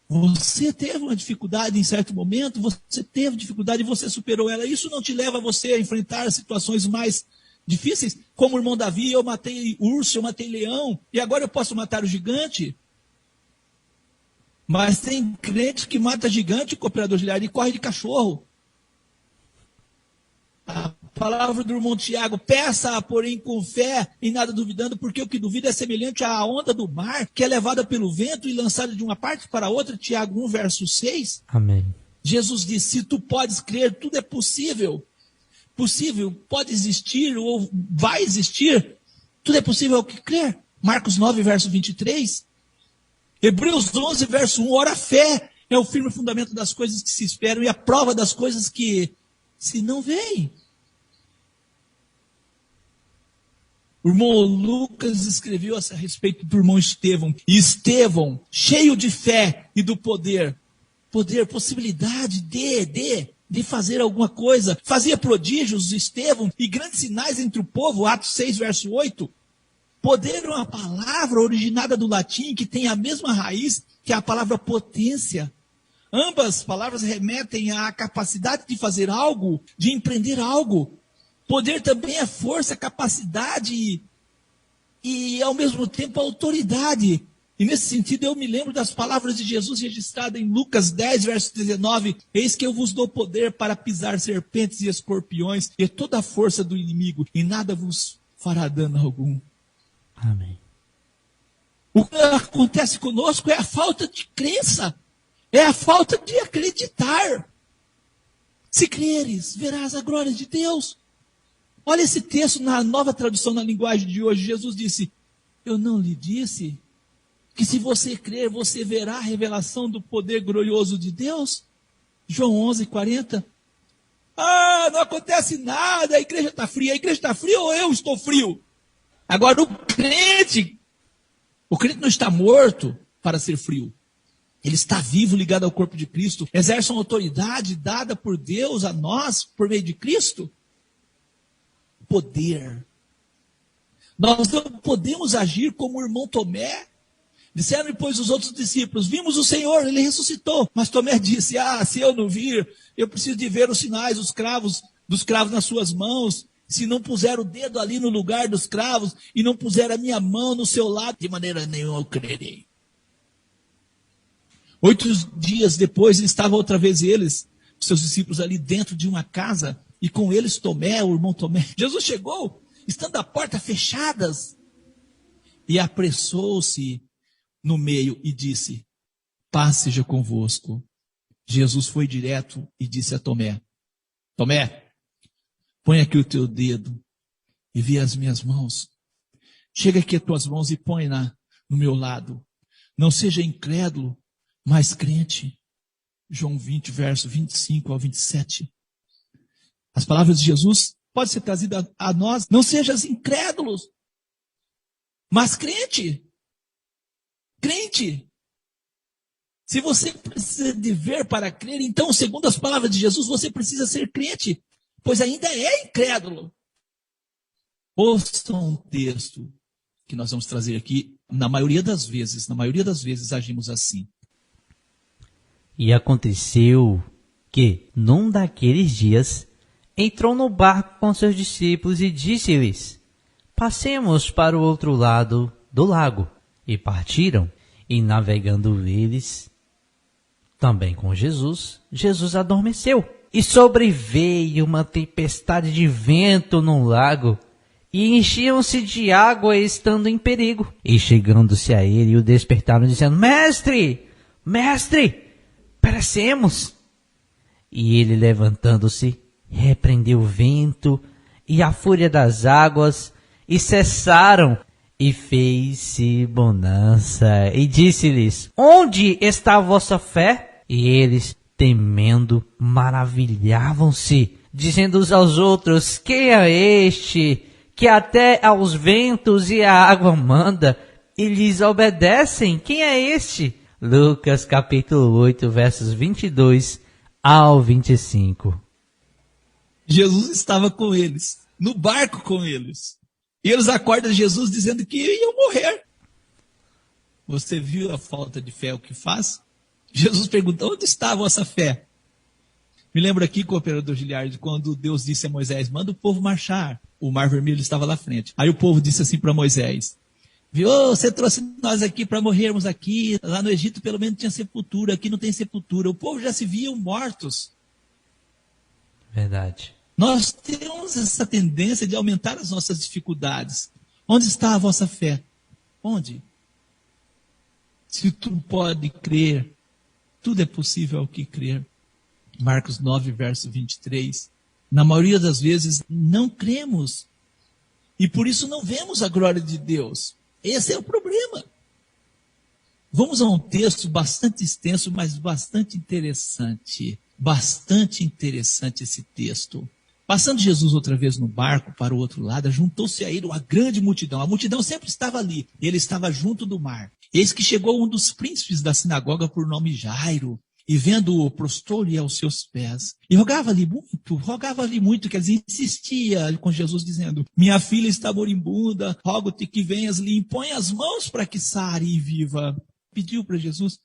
Você teve uma dificuldade em certo momento, você teve dificuldade e você superou ela. Isso não te leva a você a enfrentar situações mais difíceis? Como o irmão Davi, eu matei urso, eu matei leão, e agora eu posso matar o gigante? Mas tem crente que mata gigante, cooperador Giliardi, e corre de cachorro. A palavra do irmão Tiago, peça, porém, com fé, em nada duvidando, porque o que duvida é semelhante à onda do mar, que é levada pelo vento e lançada de uma parte para outra, Tiago 1, verso 6. Amém. Jesus disse, se tu podes crer, tudo é possível. Possível, pode existir ou vai existir, tudo é possível ao que crer. Marcos 9, verso 23. Hebreus 11, verso 1. Ora, a fé é o firme fundamento das coisas que se esperam e a prova das coisas que se não veem. O irmão Lucas escreveu a respeito do irmão Estevão. E Estevão, cheio de fé e do poder, possibilidade de fazer alguma coisa, fazia prodígios, Estevão, e grandes sinais entre o povo, Atos 6, verso 8. Poder é uma palavra originada do latim, que tem a mesma raiz que a palavra potência. Ambas palavras remetem à capacidade de fazer algo, de empreender algo. Poder também é força, capacidade e ao mesmo tempo, autoridade. E nesse sentido, eu me lembro das palavras de Jesus registradas em Lucas 10, verso 19. Eis que eu vos dou poder para pisar serpentes e escorpiões e toda a força do inimigo, e nada vos fará dano algum. Amém. O que acontece conosco é a falta de crença, é a falta de acreditar. Se creres, verás a glória de Deus. Olha esse texto na nova tradução na linguagem de hoje. Jesus disse, eu não lhe disse que se você crer, você verá a revelação do poder glorioso de Deus? João 11, 40. Ah, não acontece nada, a igreja está fria. A igreja está fria ou eu estou frio? Agora o crente não está morto para ser frio. Ele está vivo, ligado ao corpo de Cristo. Exerce uma autoridade dada por Deus a nós, por meio de Cristo. Poder. Nós não podemos agir como o irmão Tomé. Disseram, pois, os outros discípulos, vimos o Senhor, ele ressuscitou. Mas Tomé disse, se eu não vir, eu preciso de ver os sinais dos cravos nas suas mãos. Se não puser o dedo ali no lugar dos cravos, e não puser a minha mão no seu lado, de maneira nenhuma eu crerei. 8 dias depois, estavam outra vez eles, seus discípulos ali dentro de uma casa, e com eles Tomé, o irmão Tomé. Jesus chegou, estando a porta fechadas, e apressou-se no meio e disse, paz seja convosco. Jesus foi direto e disse a Tomé, Tomé, põe aqui o teu dedo e vê as minhas mãos. Chega aqui as tuas mãos e põe no meu lado. Não seja incrédulo, mas crente. João 20, verso 25 ao 27. As palavras de Jesus podem ser trazidas a nós. Não sejas incrédulos, mas crente. Crente. Se você precisa de ver para crer, então, segundo as palavras de Jesus, você precisa ser crente, pois ainda é incrédulo. Ouça um texto que nós vamos trazer aqui. Na maioria das vezes agimos assim. E aconteceu que, num daqueles dias, entrou no barco com seus discípulos e disse-lhes, passemos para o outro lado do lago. E partiram, e navegando eles, também com Jesus, Jesus adormeceu. E sobreveio uma tempestade de vento no lago, e enchiam-se de água estando em perigo. E chegando-se a ele, o despertaram, dizendo, Mestre, perecemos. E ele, levantando-se, repreendeu o vento e a fúria das águas, e cessaram, e fez-se bonança. E disse-lhes, onde está a vossa fé? E eles, temendo, maravilhavam-se, dizendo uns aos outros, quem é este, que até aos ventos e à água manda, e lhes obedecem? Quem é este? Lucas capítulo 8, versos 22 ao 25. Jesus estava com eles, no barco com eles. E eles acordam Jesus dizendo que iam morrer. Você viu a falta de fé o que faz? Jesus pergunta, onde está a vossa fé? Me lembro aqui, cooperador Giliardi, quando Deus disse a Moisés, manda o povo marchar. O mar vermelho estava lá frente. Aí o povo disse assim para Moisés, viu, você trouxe nós aqui para morrermos aqui. Lá no Egito pelo menos tinha sepultura, aqui não tem sepultura. O povo já se viam mortos. Verdade. Nós temos essa tendência de aumentar as nossas dificuldades. Onde está a vossa fé? Onde? Se tu pode crer, tudo é possível ao que crer. Marcos 9, verso 23. Na maioria das vezes não cremos e por isso não vemos a glória de Deus. Esse é o problema. Vamos a um texto bastante extenso, mas bastante interessante. Bastante interessante esse texto. Passando Jesus outra vez no barco para o outro lado, juntou-se a ele uma grande multidão. A multidão sempre estava ali. Ele estava junto do mar. Eis que chegou um dos príncipes da sinagoga por nome Jairo. E vendo-o, prostrou-lhe aos seus pés. E rogava-lhe muito, quer dizer, insistia com Jesus, dizendo: minha filha está moribunda, rogo-te que venhas, lhe impõe as mãos para que sare e viva. Pediu para Jesus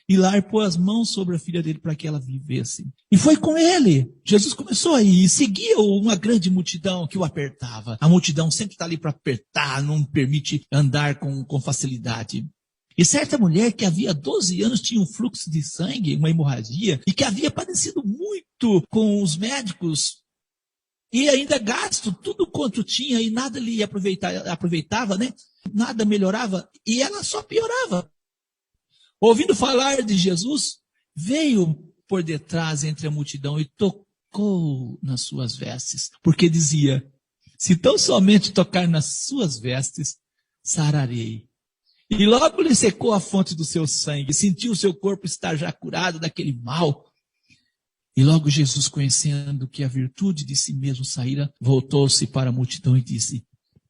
ir lá e pôr as mãos sobre a filha dele para que ela vivesse. E foi com ele. Jesus começou a ir e seguia uma grande multidão que o apertava. A multidão sempre está ali para apertar, não permite andar com facilidade. E certa mulher que havia 12 anos tinha um fluxo de sangue, uma hemorragia, e que havia padecido muito com os médicos, e ainda gasto tudo quanto tinha, e nada lhe aproveitava, né? Nada melhorava, e ela só piorava. Ouvindo falar de Jesus, veio por detrás entre a multidão e tocou nas suas vestes, porque dizia: se tão somente tocar nas suas vestes, sararei. E logo lhe secou a fonte do seu sangue, sentiu o seu corpo estar já curado daquele mal. E logo Jesus, conhecendo que a virtude de si mesmo saíra, voltou-se para a multidão e disse: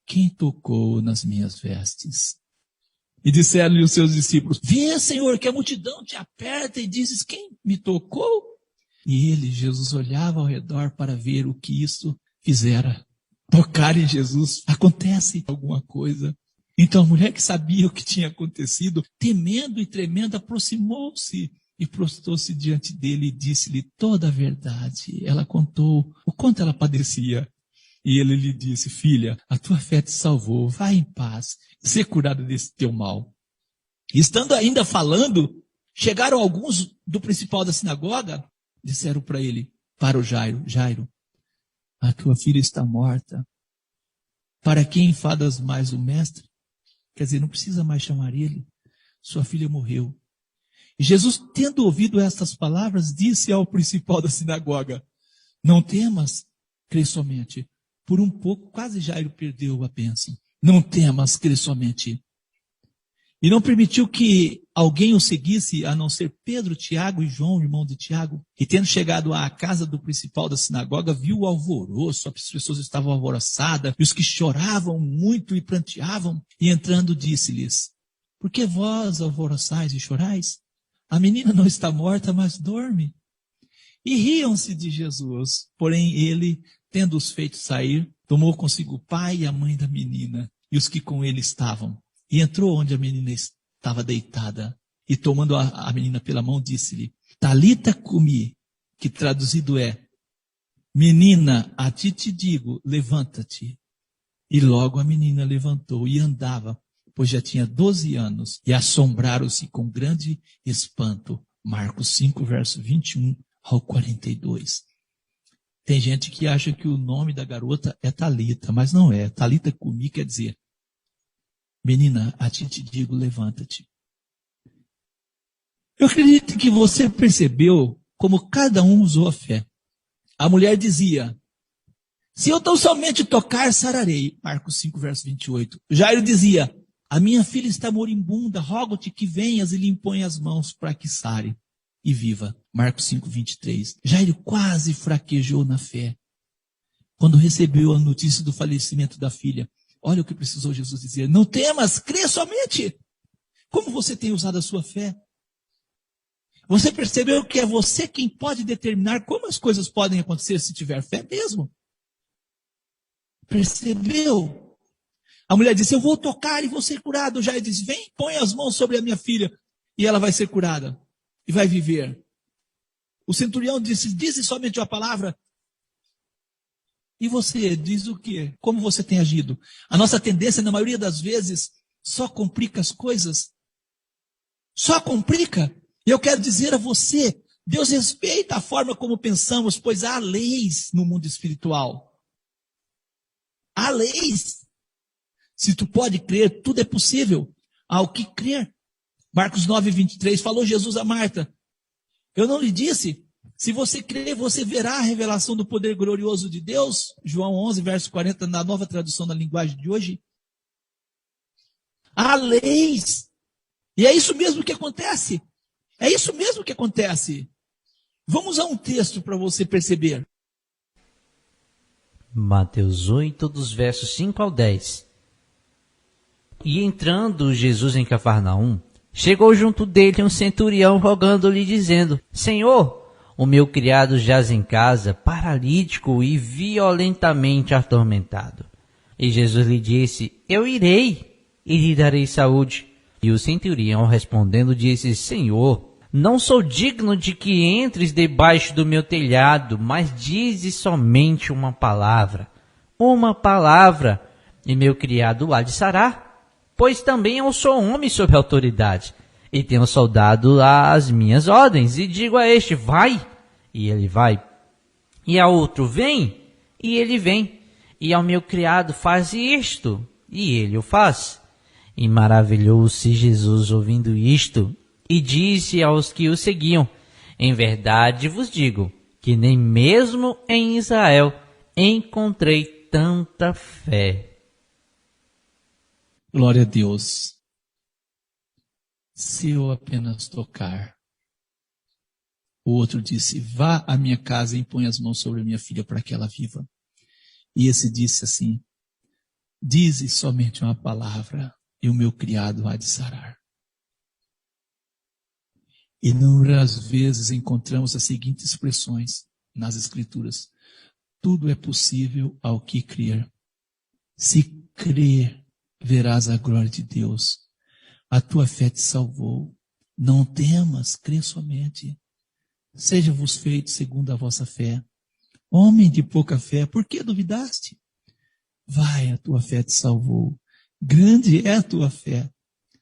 quem tocou nas minhas vestes? E disseram-lhe os seus discípulos: vê, Senhor, que a multidão te aperta e dizes: quem me tocou? E ele, Jesus, olhava ao redor para ver o que isso fizera. Tocar em Jesus, acontece alguma coisa. Então a mulher, que sabia o que tinha acontecido, temendo e tremendo, aproximou-se e prostrou-se diante dele e disse-lhe toda a verdade. Ela contou o quanto ela padecia. E ele lhe disse: filha, a tua fé te salvou, vai em paz, ser curada desse teu mal. E estando ainda falando, chegaram alguns do principal da sinagoga, disseram para ele, para o Jairo: Jairo, a tua filha está morta. Para que enfadas mais o mestre? Quer dizer, não precisa mais chamar ele. Sua filha morreu. E Jesus, tendo ouvido estas palavras, disse ao principal da sinagoga: não temas, crê somente. Por um pouco, quase Jairo perdeu a bênção. Não temas, crê somente. E não permitiu que alguém o seguisse, a não ser Pedro, Tiago e João, irmão de Tiago. E tendo chegado à casa do principal da sinagoga, viu o alvoroço, as pessoas estavam alvoroçadas, e os que choravam muito e pranteavam. E entrando, disse-lhes: por que vós alvoroçais e chorais? A menina não está morta, mas dorme. E riam-se de Jesus. Porém ele, tendo-os feito sair, tomou consigo o pai e a mãe da menina, e os que com ele estavam. E entrou onde a menina estava deitada, e tomando a menina pela mão, disse-lhe: Talita cumi, que traduzido é: menina, a ti te digo, levanta-te. E logo a menina levantou e andava, pois já tinha 12 anos, e assombraram-se com grande espanto. Marcos 5, verso 21 ao 42. Tem gente que acha que o nome da garota é Talita, mas não é. Talita cumi quer dizer: menina, a ti te digo, levanta-te. Eu acredito que você percebeu como cada um usou a fé. A mulher dizia: se eu tão somente tocar, sararei. Marcos 5, verso 28. Jairo dizia: a minha filha está moribunda, rogo-te que venhas e lhe impõe as mãos para que sare e viva. Marcos 5, 23. Jairo quase fraquejou na fé quando recebeu a notícia do falecimento da filha. Olha o que precisou Jesus dizer: não temas, crê somente. Como você tem usado a sua fé? Você percebeu que é você quem pode determinar como as coisas podem acontecer se tiver fé mesmo? Percebeu? A mulher disse: eu vou tocar e vou ser curado. Jairo disse: vem, põe as mãos sobre a minha filha e ela vai ser curada e vai viver. O centurião disse somente uma palavra. E você diz o quê? Como você tem agido? A nossa tendência, na maioria das vezes, só complica as coisas. Só complica. E eu quero dizer a você, Deus respeita a forma como pensamos, pois há leis no mundo espiritual. Há leis. Se tu pode crer, tudo é possível. Há o que crer. Marcos 9, 23, falou Jesus a Marta: eu não lhe disse Se você crer, você verá a revelação do poder glorioso de Deus. João 11, verso 40, na nova tradução da linguagem de hoje. Há leis. E é isso mesmo que acontece. É isso mesmo que acontece. Vamos a um texto para você perceber. Mateus 8, dos versos 5 ao 10. E entrando Jesus em Cafarnaum, chegou junto dele um centurião rogando-lhe, dizendo: Senhor, o meu criado jaz em casa, paralítico e violentamente atormentado. E Jesus lhe disse: Eu irei e lhe darei saúde. E o centurião respondendo disse: Senhor, não sou digno de que entres debaixo do meu telhado, mas dize somente uma palavra, e meu criado há de sarar. Pois também eu sou homem sob autoridade, e tenho soldado às minhas ordens, e digo a este: vai, e ele vai, e a outro: vem, e ele vem, e ao meu criado: faz isto, e ele o faz. E maravilhou-se Jesus ouvindo isto, e disse aos que o seguiam: em verdade vos digo, que nem mesmo em Israel encontrei tanta fé. Glória a Deus. Se eu apenas tocar. O outro disse: vá à minha casa e impõe as mãos sobre minha filha para que ela viva. E esse disse assim: dize somente uma palavra e o meu criado há de sarar. Inúmeras vezes encontramos as seguintes expressões nas Escrituras: tudo é possível ao que crer. Se crer, verás a glória de Deus. A tua fé te salvou. Não temas, crê somente. Seja-vos feito segundo a vossa fé. Homem de pouca fé, por que duvidaste? Vai, a tua fé te salvou. Grande é a tua fé.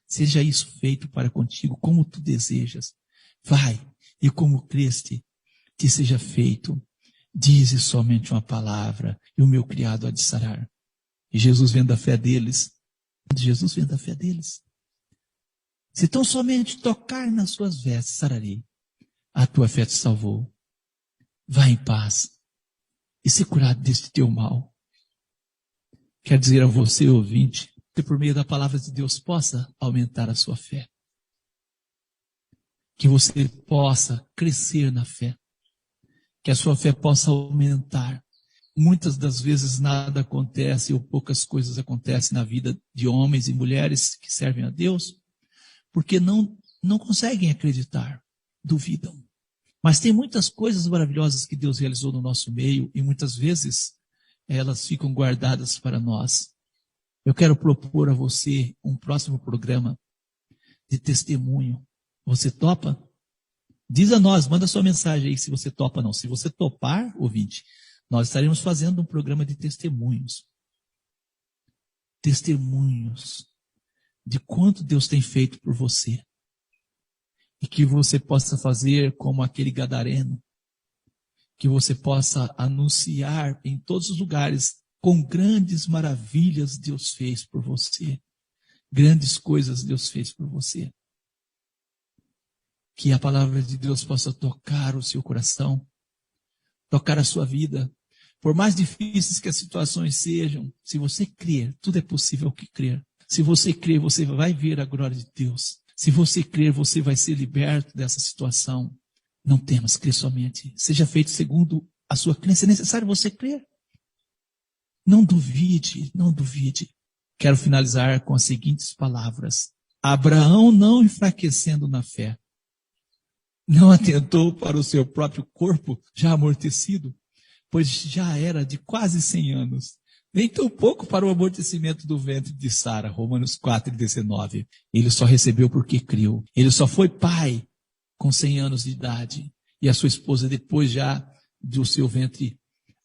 Seja isso feito para contigo, como tu desejas. Vai, e como creste, que seja feito. Dize somente uma palavra, e o meu criado há de sarar. E Jesus vendo a fé deles. Jesus vendo a fé deles. Se tão somente tocar nas suas vestes, sararei. A tua fé te salvou. Vá em paz e se curado deste teu mal. Quer dizer a você, ouvinte, que por meio da palavra de Deus possa aumentar a sua fé. Que você possa crescer na fé. Que a sua fé possa aumentar. Muitas das vezes nada acontece ou poucas coisas acontecem na vida de homens e mulheres que servem a Deus, porque não conseguem acreditar, duvidam. Mas tem muitas coisas maravilhosas que Deus realizou no nosso meio e muitas vezes elas ficam guardadas para nós. Eu quero propor a você um próximo programa de testemunho. Você topa? Diz a nós, manda sua mensagem aí se você topa ou não. Se você topar, ouvinte, nós estaremos fazendo um programa de testemunhos. Testemunhos de quanto Deus tem feito por você. E que você possa fazer como aquele gadareno. Que você possa anunciar em todos os lugares com grandes maravilhas Deus fez por você. Grandes coisas Deus fez por você. Que a palavra de Deus possa tocar o seu coração. Tocar a sua vida. Por mais difíceis que as situações sejam, se você crer, tudo é possível que crer. Se você crer, você vai ver a glória de Deus. Se você crer, você vai ser liberto dessa situação. Não temas, crê somente. Seja feito segundo a sua crença. É necessário você crer. Não duvide, não duvide. Quero finalizar com as seguintes palavras. Abraão, não enfraquecendo na fé, não atentou para o seu próprio corpo já amortecido, pois já era de quase 100 anos. Nem tão pouco para o amortecimento do ventre de Sara, Romanos 4:19. Ele só recebeu porque creu. Ele só foi pai com 100 anos de idade. E a sua esposa, depois já do seu ventre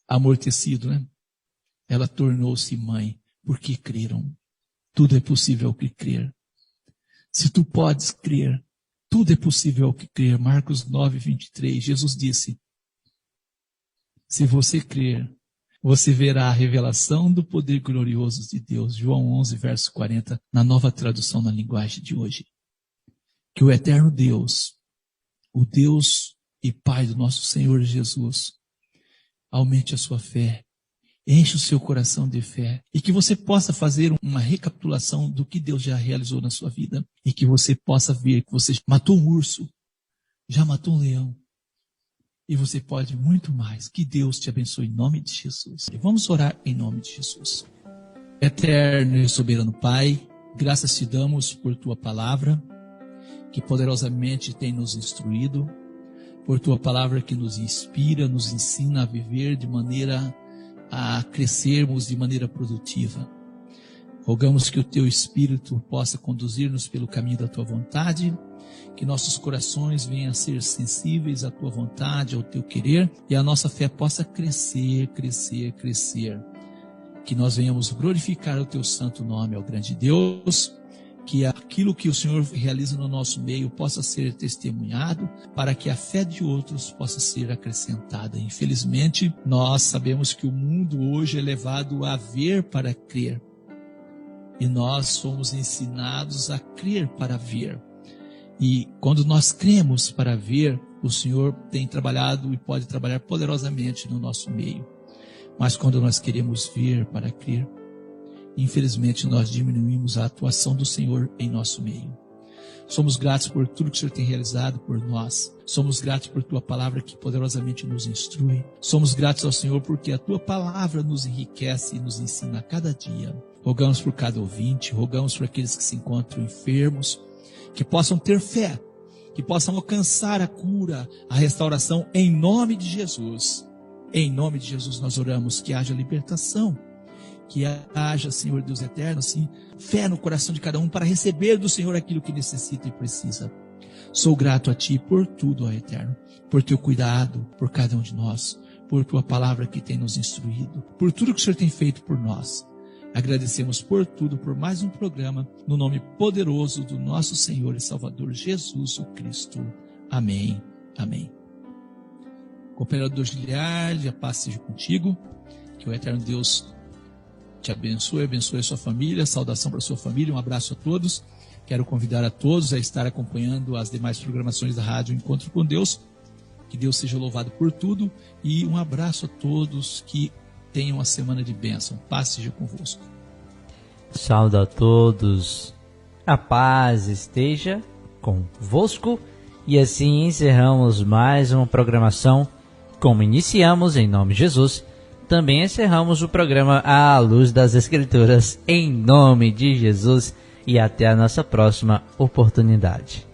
amortecido, né? Ela tornou-se mãe porque creram. Tudo é possível ao que crer. Se tu podes crer, tudo é possível ao que crer. Marcos 9:23, Jesus disse: se você crer, você verá a revelação do poder glorioso de Deus. João 11, verso 40, na nova tradução na linguagem de hoje. Que o eterno Deus, o Deus e Pai do nosso Senhor Jesus, aumente a sua fé, enche o seu coração de fé e que você possa fazer uma recapitulação do que Deus já realizou na sua vida e que você possa ver que você matou um urso, já matou um leão e você pode muito mais. Que Deus te abençoe em nome de Jesus. E vamos orar em nome de Jesus. Eterno e soberano Pai, graças te damos por tua palavra que poderosamente tem nos instruído, por tua palavra que nos inspira, nos ensina a viver de maneira a crescermos de maneira produtiva. Rogamos que o teu Espírito possa conduzir-nos pelo caminho da tua vontade, que nossos corações venham a ser sensíveis à tua vontade, ao teu querer, e a nossa fé possa crescer, crescer, crescer. Que nós venhamos glorificar o teu santo nome, ó grande Deus, que aquilo que o Senhor realiza no nosso meio possa ser testemunhado, para que a fé de outros possa ser acrescentada. Infelizmente, nós sabemos que o mundo hoje é levado a ver para crer, e nós somos ensinados a crer para ver. E quando nós cremos para ver, o Senhor tem trabalhado e pode trabalhar poderosamente no nosso meio. Mas quando nós queremos ver para crer, infelizmente nós diminuímos a atuação do Senhor em nosso meio. Somos gratos por tudo que o Senhor tem realizado por nós. Somos gratos por tua palavra que poderosamente nos instrui. Somos gratos ao Senhor porque a tua palavra nos enriquece e nos ensina a cada dia. Rogamos por cada ouvinte, rogamos por aqueles que se encontram enfermos, que possam ter fé, que possam alcançar a cura, a restauração em nome de Jesus. Em nome de Jesus nós oramos que haja libertação, que haja, Senhor Deus eterno, assim, fé no coração de cada um para receber do Senhor aquilo que necessita e precisa. Sou grato a Ti por tudo, ó Eterno, por Teu cuidado por cada um de nós, por Tua palavra que tem nos instruído, por tudo que o Senhor tem feito por nós. Agradecemos por tudo, por mais um programa, no nome poderoso do nosso Senhor e Salvador Jesus o Cristo. Amém. Amém. Cooperador Giliard, a paz seja contigo, que o Eterno Deus te abençoe, abençoe a sua família, saudação para a sua família, um abraço a todos. Quero convidar a todos a estar acompanhando as demais programações da Rádio Encontro com Deus. Que Deus seja louvado por tudo e um abraço a todos, que tenham uma semana de bênção. Paz seja convosco. Saúde a todos, a paz esteja convosco, e assim encerramos mais uma programação. Como iniciamos em nome de Jesus, também encerramos o programa à luz das Escrituras em nome de Jesus, e até a nossa próxima oportunidade.